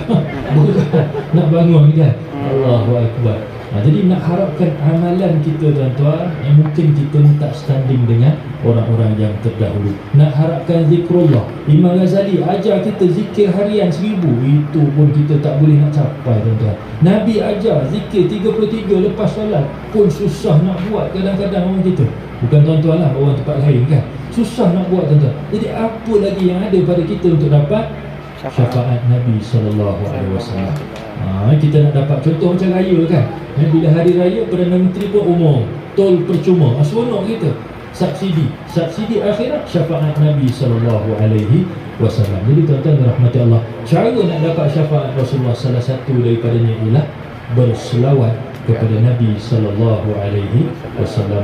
Bukan nak bangun, kan. Allahu Akbar. Jadi nak harapkan amalan kita, tuan-tuan, yang mungkin kita ni tak standing dengan orang-orang yang terdahulu. Nak harapkan zikrullah. Imam Ghazali ajar kita zikir harian 1000. Itu pun kita tak boleh nak capai, tuan-tuan. Nabi ajar zikir 33 lepas solat pun susah nak buat kadang-kadang orang kita. Bukan tuan-tuan lah, orang tempat lain, kan. Susah nak buat, tuan-tuan. Jadi apa lagi yang ada pada kita untuk dapat syafaat Nabi SAW? Kita nak dapat contoh macam raya, kan. Bila hari raya, Perdana Menteri pun umum tol percuma, seronok kita. Subsidi akhirat, syafaat Nabi SAW. Jadi tuan-tuan dirahmati Allah, cara nak dapat syafaat Rasulullah, salah satu daripadanya ialah berselawat kepada Nabi SAW.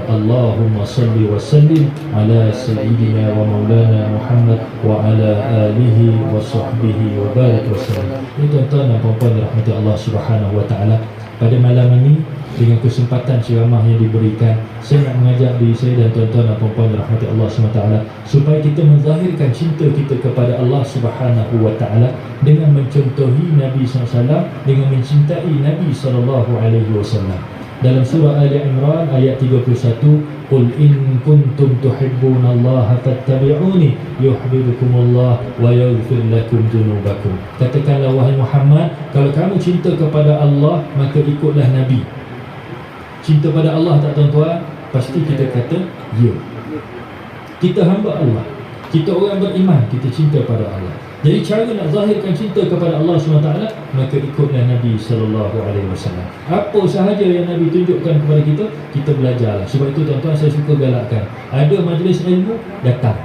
Allahumma salli wa sallim ala sayyidina wa maulana Muhammad wa ala alihi wa sahbihi wa barik wa sallam. Ini tuan-tuan dan puan-puan dirahmati Allah Subhanahu wa ta'ala, pada malam ini dengan kesempatan ceramah yang diberikan, saya nak mengajak diri saya dan tuan-tuan dan puan-puan dirahmati Allah SWT supaya kita menzahirkan cinta kita kepada Allah Subhanahu wa ta'ala dengan mencontohi Nabi SAW, dengan mencintai Nabi SAW. Dalam surah Ali Imran ayat 31, qul in kuntum tuhibbunallaha fattabi'uni yuhibbukumullah wa yaghfir lakum dzunubakum. Katakanlah wahai Muhammad, kalau kamu cinta kepada Allah, maka ikutlah Nabi. Cinta pada Allah tak, tuan-tuan? Pasti kita kata ya. Kita hamba Allah, kita orang beriman, kita cinta pada Allah. Jadi cara nak zahirkan cinta kepada Allah SWT, maka ikutlah Nabi SAW. Apa sahaja yang Nabi tunjukkan kepada kita, kita belajarlah. Sebab itu tuan-tuan, saya suka galakkan, ada majlis ilmu, datang.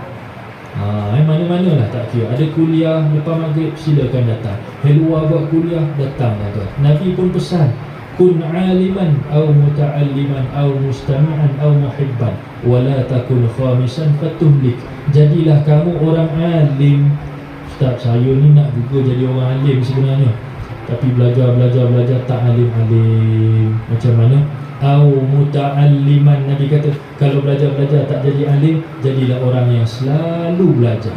Mana-mana lah, tak kira. Ada kuliah lepas maghrib, silakan datang. Luar buat kuliah, datang, tuan-tuan. Nabi pun pesan, kun aliman aw muta'alliman aw mustami'an aw muhibban wala takun khamisan fatuhlik. Jadilah kamu orang alim. Ustaz, saya ni nak juga jadi orang alim sebenarnya, tapi belajar tak alim-alim. Macam mana? au muta'alliman. Nabi kata kalau belajar-belajar tak jadi alim, jadilah orang yang selalu belajar,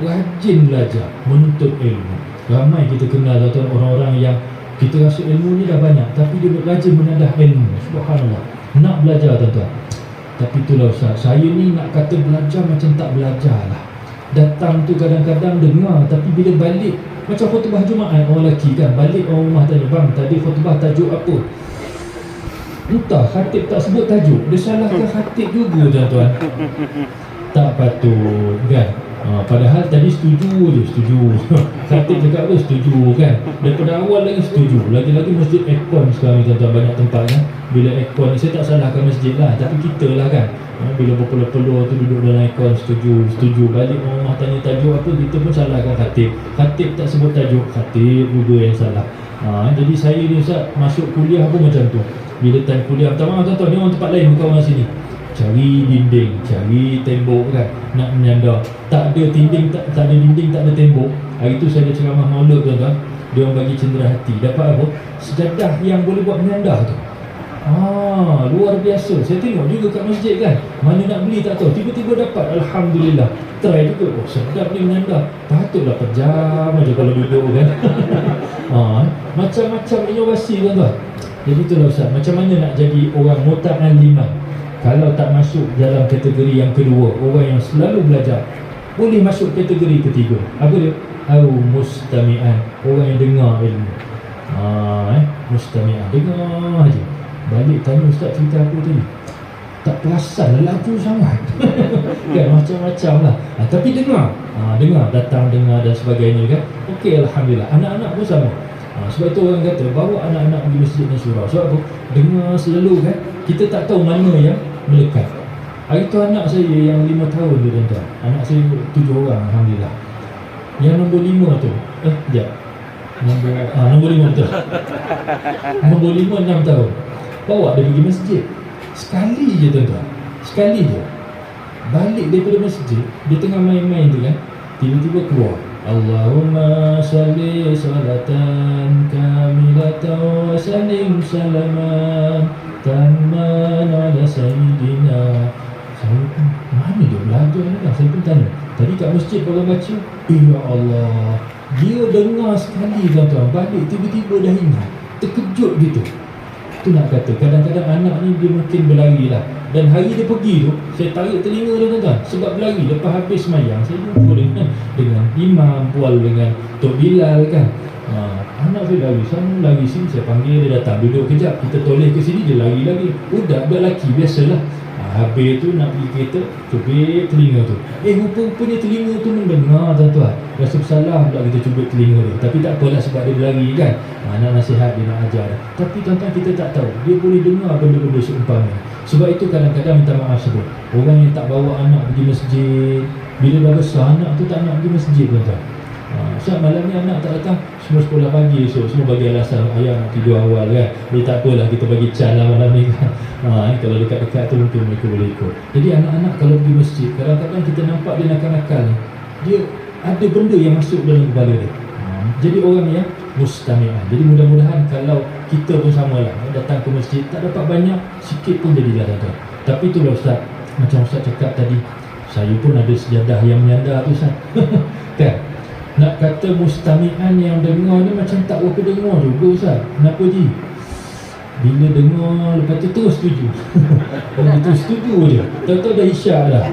rajin belajar, menuntut ilmu. Ramai kita kenal tuan orang-orang yang kita rasa ilmu ni dah banyak, tapi dia rajin menadah ilmu. Subhanallah, nak belajar tuan-tuan. Tapi itulah Ustaz, saya ni nak kata belajar macam tak belajar lah. Datang tu kadang-kadang dengar, tapi bila balik macam khutbah Jumaat, orang lelaki kan, balik orang rumah tanya, bang tadi khutbah tajuk apa? Entah, khatib tak sebut tajuk, dia salahkan khatib juga tuan-tuan. Tak patut kan. Padahal tadi setuju. Khatib cakap apa, setuju kan. Daripada awal lagi setuju. Lagi-lagi masjid aircon sekarang tuan-tuan, banyak tempat kan. Bila aircon ni, saya tak salahkan masjid lah, tapi kita lah kan. Bila berpeluh-peluh tu duduk dalam aircon, setuju. Balik rumah tanya tajuk apa, kita pun salahkan khatib. Khatib tak sebut tajuk, khatib juga yang salah. Jadi saya ni Ustaz, masuk kuliah pun macam tu. Bila time kuliah, minta maaf tuan-tuan, ni orang tempat lain, bukan orang sini. Cari dinding, cari tembok kan, nak menyandar. Tak ada dinding, tak ada dinding, tak ada tembok. Hari tu saya ada ceramah maulud tuan-tuan. Dia orang bagi cendera hati. Dapat apa? Sejadah yang boleh buat menyandar tu. Luar biasa. Saya tengok juga kat masjid kan, mana nak beli tak tahu, tiba-tiba dapat. Alhamdulillah. Try juga. Sedap ni menyandar. Patutlah pejam aja kalau duduk kan. Macam-macam inovasi tuan-tuan. Jadi itulah Ustaz, macam mana nak jadi orang muta'alliman kalau tak masuk dalam kategori yang kedua, orang yang selalu belajar. Boleh masuk kategori ketiga. Apa dia? Au mustami'an, orang yang dengar ilmu. Mustami'an, dengar aja. Balik tanya, Ustaz cerita apa tadi? Tak perasan, lelaki sangat. Kan macam-macam lah. Tapi dengar. Datang dengar dan sebagainya kan. Okey, Alhamdulillah. Anak-anak pun sama. Sebab tu orang kata bawa anak-anak pergi masjid dan surau. Sebab apa? Dengar selalu kan. Kita tak tahu mana yang melekat. Hari tu anak saya yang 5 tahun tu tuan-tuan. Anak saya 7 orang Alhamdulillah. Yang nombor 5 tu sekejap. Nombor 5 tu. Nombor 5 6 tahun. Bawa dia pergi masjid. Sekali je tuan-tuan. Sekali je. Balik daripada masjid, dia tengah main-main tu kan, tiba-tiba keluar, Allahumma salli salatan kamilatan wa sallim salaman tamman ala sayyidina. Saya pun, mana dia belajar ni kan? Saya pun tanya, tadi kat masjid baru baca. Ya Allah, dia dengar sekali tuan-tuan, balik tiba-tiba dah ingat. Terkejut gitu. Tu nak kata, kadang-kadang anak ni dia mungkin berlari lah. Dan hari dia pergi tu, saya tarik telinga dia tuan-tuan. Sebab berlari, lepas habis semayang, saya jumpa dengan imam, pual dengan Tok Bilal kan. Anak saya lari sana, lari sini, saya panggil dia datang, duduk kejap, kita toleh ke sini, dia lari lagi. Budak lelaki, biasalah. Habis tu nak pergi kereta, cubit telinga tu. Rupa-rupanya telinga tu mendengar tuan-tuan. Rasa bersalah pula kita cubit telinga dia. Tapi tak apalah sebab dia berlari kan. Nak nasihat, dia nak ajar. Tapi tuan-tuan kita tak tahu, dia boleh dengar benda-benda seumpama. Sebab itu kadang-kadang minta maaf sebut. Orang yang tak bawa anak pergi masjid, bila dah besar anak tu tak nak pergi masjid tuan-tuan. Ustaz malam ni anak tak datang, semua sekolah pagi esok, semua bagi alasan ayah nak tidur awal kan. Dia tak apalah, kita bagi can lah malam ni kan. Kalau dekat-dekat tu mungkin mereka boleh ikut. Jadi anak-anak kalau pergi masjid, kadang-kadang kita nampak dia nakal-nakal ni, dia ada benda yang masuk dalam kepala dia. Jadi orang yang mustami'ah. Jadi mudah-mudahan kalau kita pun samalah, datang ke masjid tak dapat banyak, sikit pun jadilah tuan-tuan. Tapi itulah Ustaz, macam Ustaz cakap tadi, saya pun ada sejadah yang menyandar tu Ustaz. Kan? Nak kata mustami'an yang dengar ni macam tak berapa dengar juga Ustaz. Kenapa Ji? Bila dengar, lepas tu terus setuju. Begitu setuju je, tahu-tahu dah isyak dah.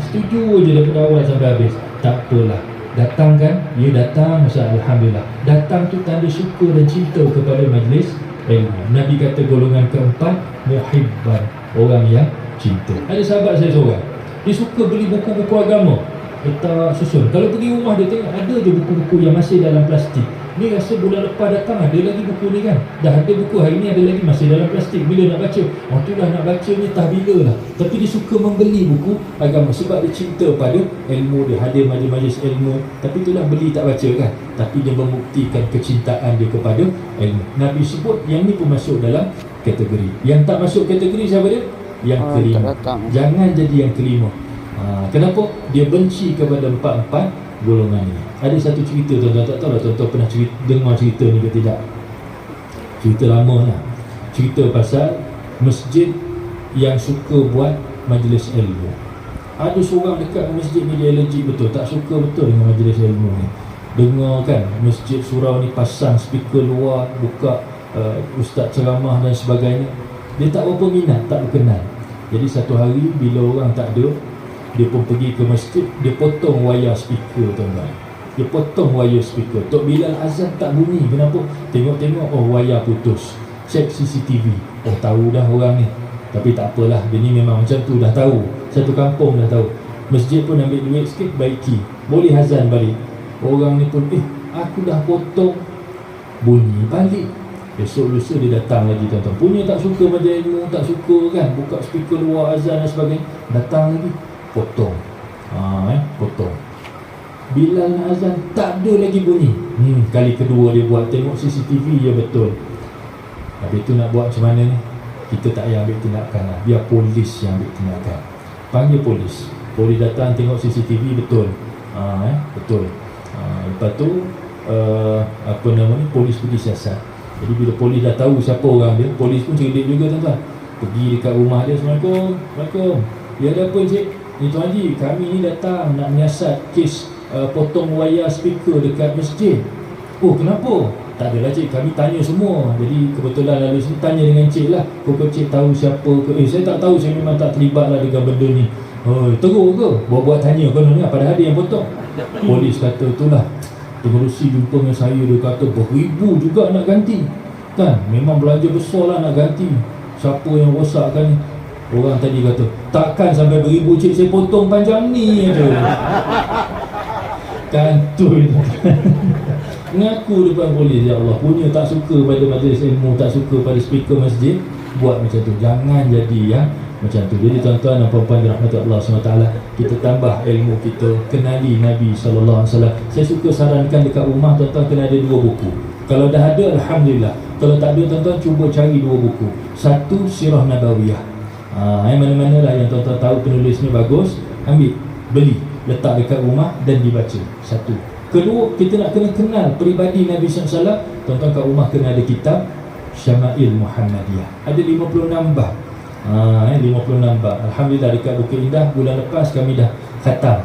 Setuju je daripada awal sampai habis. Tak apalah, datang kan, dia datang, Ustaz, Alhamdulillah. Datang tu tanda syukur dan cinta kepada majlis ilmu. Nabi kata golongan keempat, muhibban, orang yang cinta. Ada sahabat saya seorang, dia suka beli buku-buku agama, letak susun. Kalau pergi rumah dia tengok ada je buku-buku yang masih dalam plastik. Ni rasa bulan lepas datang ada lagi buku ni kan. Dah ada buku, hari ni ada lagi masih dalam plastik. Bila nak baca? Tu dah nak baca ni tak bila lah. Tapi dia suka membeli buku agama sebab dia cinta pada ilmu. Dia hadir majlis-majlis ilmu, tapi itulah beli tak baca kan. Tapi dia membuktikan kecintaan dia kepada ilmu. Nabi sebut yang ni pun masuk dalam kategori. Yang tak masuk kategori siapa dia? Yang kelima. Jangan jadi yang kelima. Kenapa? Dia benci kepada empat-empat golongan ini. Ada satu cerita tuan-tuan, tak tahu lah tuan-tuan pernah dengar cerita ni ke tidak. Cerita lama lah. cerita pasal masjid yang suka buat majlis ilmu. Ada seorang dekat masjid ni dia allergic betul, tak suka betul dengan majlis ilmu ni. Dengar kan masjid surau ni pasang speaker luar, buka ustaz ceramah dan sebagainya. Dia tak berapa minat, tak berkenan. Jadi satu hari bila orang tak ada, dia pun pergi ke masjid, dia potong wayar speaker tuan-tuan. Dia potong wayar speaker. Tok Bilal azan tak bunyi. Kenapa? Tengok-tengok, oh wayar putus. Cek CCTV. Oh tahu dah orang ni. Tapi tak apalah, dia ni memang macam tu, dah tahu. Satu kampung dah tahu. Masjid pun ambil duit sikit, baiki. Boleh azan balik. Orang ni pun, aku dah potong. Bunyi balik. Esok lusa dia datang lagi tuan-tuan. Punya tak suka majlis ilmu, tak suka kan, buka speaker luar azan dan sebagainya. Datang lagi, potong. Potong. Bilal nak azan, tak ada lagi bunyi. Kali kedua dia buat, tengok CCTV, ya betul. Habis tu nak buat macam mana ni? Kita tak payah ambil tindakan lah. Biar polis yang ambil tindakan. Panggil polis. Polis datang tengok CCTV, betul. Betul. Lepas tu polis pergi siasat. Jadi bila polis dah tahu siapa orang dia, polis pun cerdik juga tuan-tuan. Pergi dekat rumah dia, Assalamualaikum. Ya ada apa cik? Ni Tuan Haji, kami ni datang nak menyiasat kes potong wayar speaker dekat masjid. Oh kenapa? Tak adalah cik, kami tanya semua. Jadi kebetulan lalu sini tanya dengan cik lah. Kok cik tahu siapa ke? Saya tak tahu, saya memang tak terlibat lah dengan benda ni. Oh teruk ke? Buat-buat tanya konon ni, padahal dia yang potong. Polis kata itulah, pengerusi jumpa dengan saya, dia kata beribu juga nak ganti. Kan, memang belanja besar lah nak ganti. Siapa yang rosakkan ni? Orang tadi kata, takkan sampai beribu cik, saya potong panjang ni je. Kantoi. Mengaku depan polis, ya Allah, punya tak suka pada majlis ilmu, tak suka pada speaker masjid, buat macam tu. Jangan jadi ya macam tu. Jadi tuan-tuan dan puan-puan dirahmati Allah SWT, kita tambah ilmu kita, kenali Nabi SAW. Saya suka sarankan dekat rumah tuan-tuan kena ada 2 buku. Kalau dah ada, Alhamdulillah. Kalau tak ada tuan-tuan, cuba cari 2 buku. Satu, Sirah Nabawiyah. Mana-mana lah yang tuan-tuan tahu penulis ni bagus, ambil, beli, letak dekat rumah dan dibaca. Satu. Kedua, kita nak kena kenal peribadi Nabi SAW. Tuan-tuan kat rumah kena ada kitab Syama'il Muhammadiyah. Ada 56 bab. 56 bab. Alhamdulillah dekat Bukit Indah bulan lepas kami dah khatam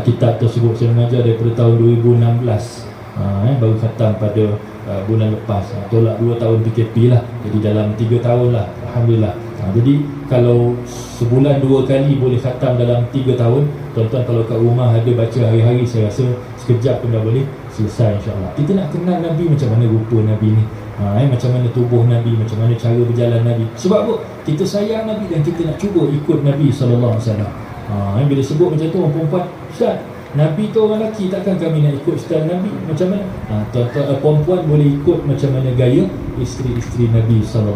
kitab tersebut. Saya mengajar daripada tahun 2016. Baru khatam pada bulan lepas. Tolak 2 tahun PKP lah. Jadi dalam 3 tahun lah, Alhamdulillah. Jadi kalau sebulan 2 kali boleh khatam dalam 3 tahun, tuan-tuan kalau kat rumah ada baca hari-hari, saya rasa sekejap pun dah boleh selesai insyaAllah. Kita nak kenal Nabi, macam mana rupa Nabi ni, macam mana tubuh Nabi, macam mana cara berjalan Nabi. Sebab apa? Kita sayang Nabi dan kita nak cuba ikut Nabi SAW. Bila sebut macam tu orang perempuan, Ustaz, Nabi tu orang lelaki, takkan kami nak ikut style Nabi? Macam mana? Tuan-tuan perempuan boleh ikut macam mana gaya isteri-isteri Nabi SAW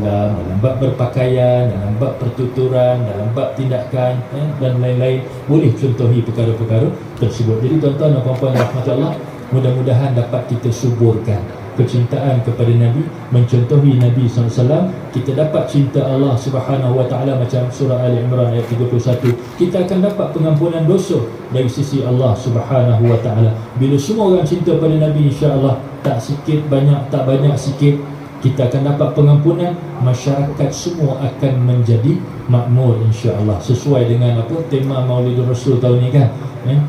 dalam bab berpakaian, dalam bab pertuturan, dalam bab tindakan dan lain-lain. Boleh contohi perkara-perkara tersebut. Jadi tuan-tuan dan puan-puan rahmat Allah, mudah-mudahan dapat kita suburkan kecintaan kepada Nabi, mencontohi Nabi SAW. Kita dapat cinta Allah Subhanahu Wa Taala macam surah Ali Imran ayat 31. Kita akan dapat pengampunan dosa dari sisi Allah Subhanahu Wa Taala. Bila semua orang cinta pada Nabi, insya-Allah, tak sikit banyak, tak banyak sikit, kita akan dapat pengampunan. Masyarakat semua akan menjadi makmur, insya-Allah, sesuai dengan apa tema Maulidur Rasul tahun ni kan,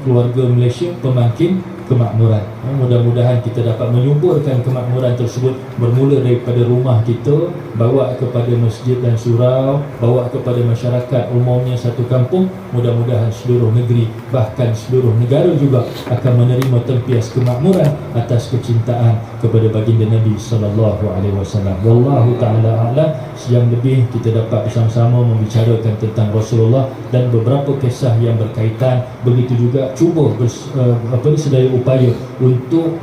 keluarga Malaysia pemangkin kemakmuran. Mudah-mudahan kita dapat menyuburkan kemakmuran tersebut, bermula daripada rumah kita, bawa kepada masjid dan surau, bawa kepada masyarakat umumnya satu kampung. Mudah-mudahan seluruh negeri, bahkan seluruh negara juga akan menerima tempias kemakmuran atas kecintaan kepada baginda Nabi SAW. Wallahu ta'ala a'lam. Siang lebih kita dapat bersama-sama membicarakan tentang Rasulullah dan beberapa kisah yang berkaitan. Begitu juga cuba sedaya upaya untuk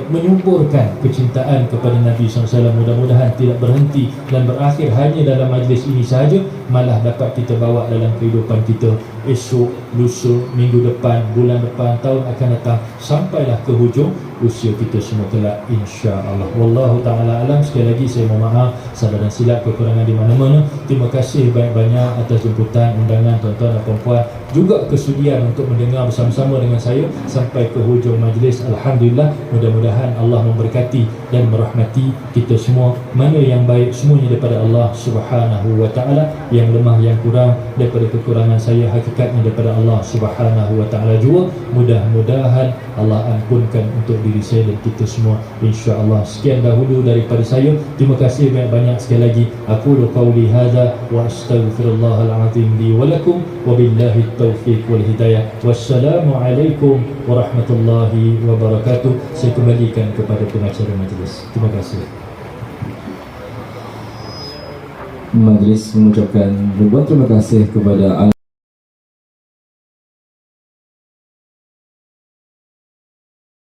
menyuburkan kecintaan kepada Nabi SAW. Mudah-mudahan tidak berhenti dan berakhir hanya dalam majlis ini sahaja, malah dapat kita bawa dalam kehidupan kita esok, lusa, minggu depan, bulan depan, tahun akan datang, sampailah ke hujung usia kita semua kelak, insya-Allah. Wallahu ta'ala alam. Sekali lagi saya mohon maaf salah dan silap, kekurangan di mana-mana. Terima kasih banyak-banyak atas jemputan undangan tuan-tuan dan puan-puan juga kesudian untuk mendengar bersama-sama dengan saya sampai ke hujung majlis. Alhamdulillah, mudah-mudahan Allah memberkati dan merahmati kita semua. Mana yang baik semuanya daripada Allah Subhanahu wa taala, yang lemah yang kurang daripada kekurangan saya hakikatnya daripada Allah Subhanahu wa taala juga. Mudah-mudahan Allah ampunkan untuk diri saya dan kita semua, insya-Allah. Sekian dahulu daripada saya. Terima kasih banyak-banyak sekali lagi. Aku qauli hadza wa astaghfirullahal azim li wa lakum wa billahi taufiq wal hidayah. Wassalamualaikum warahmatullahi wabarakatuh. Saya kembalikan kepada pengacara majlis. Terima kasih. Majlis mengucapkan ribuan terima kasih kepada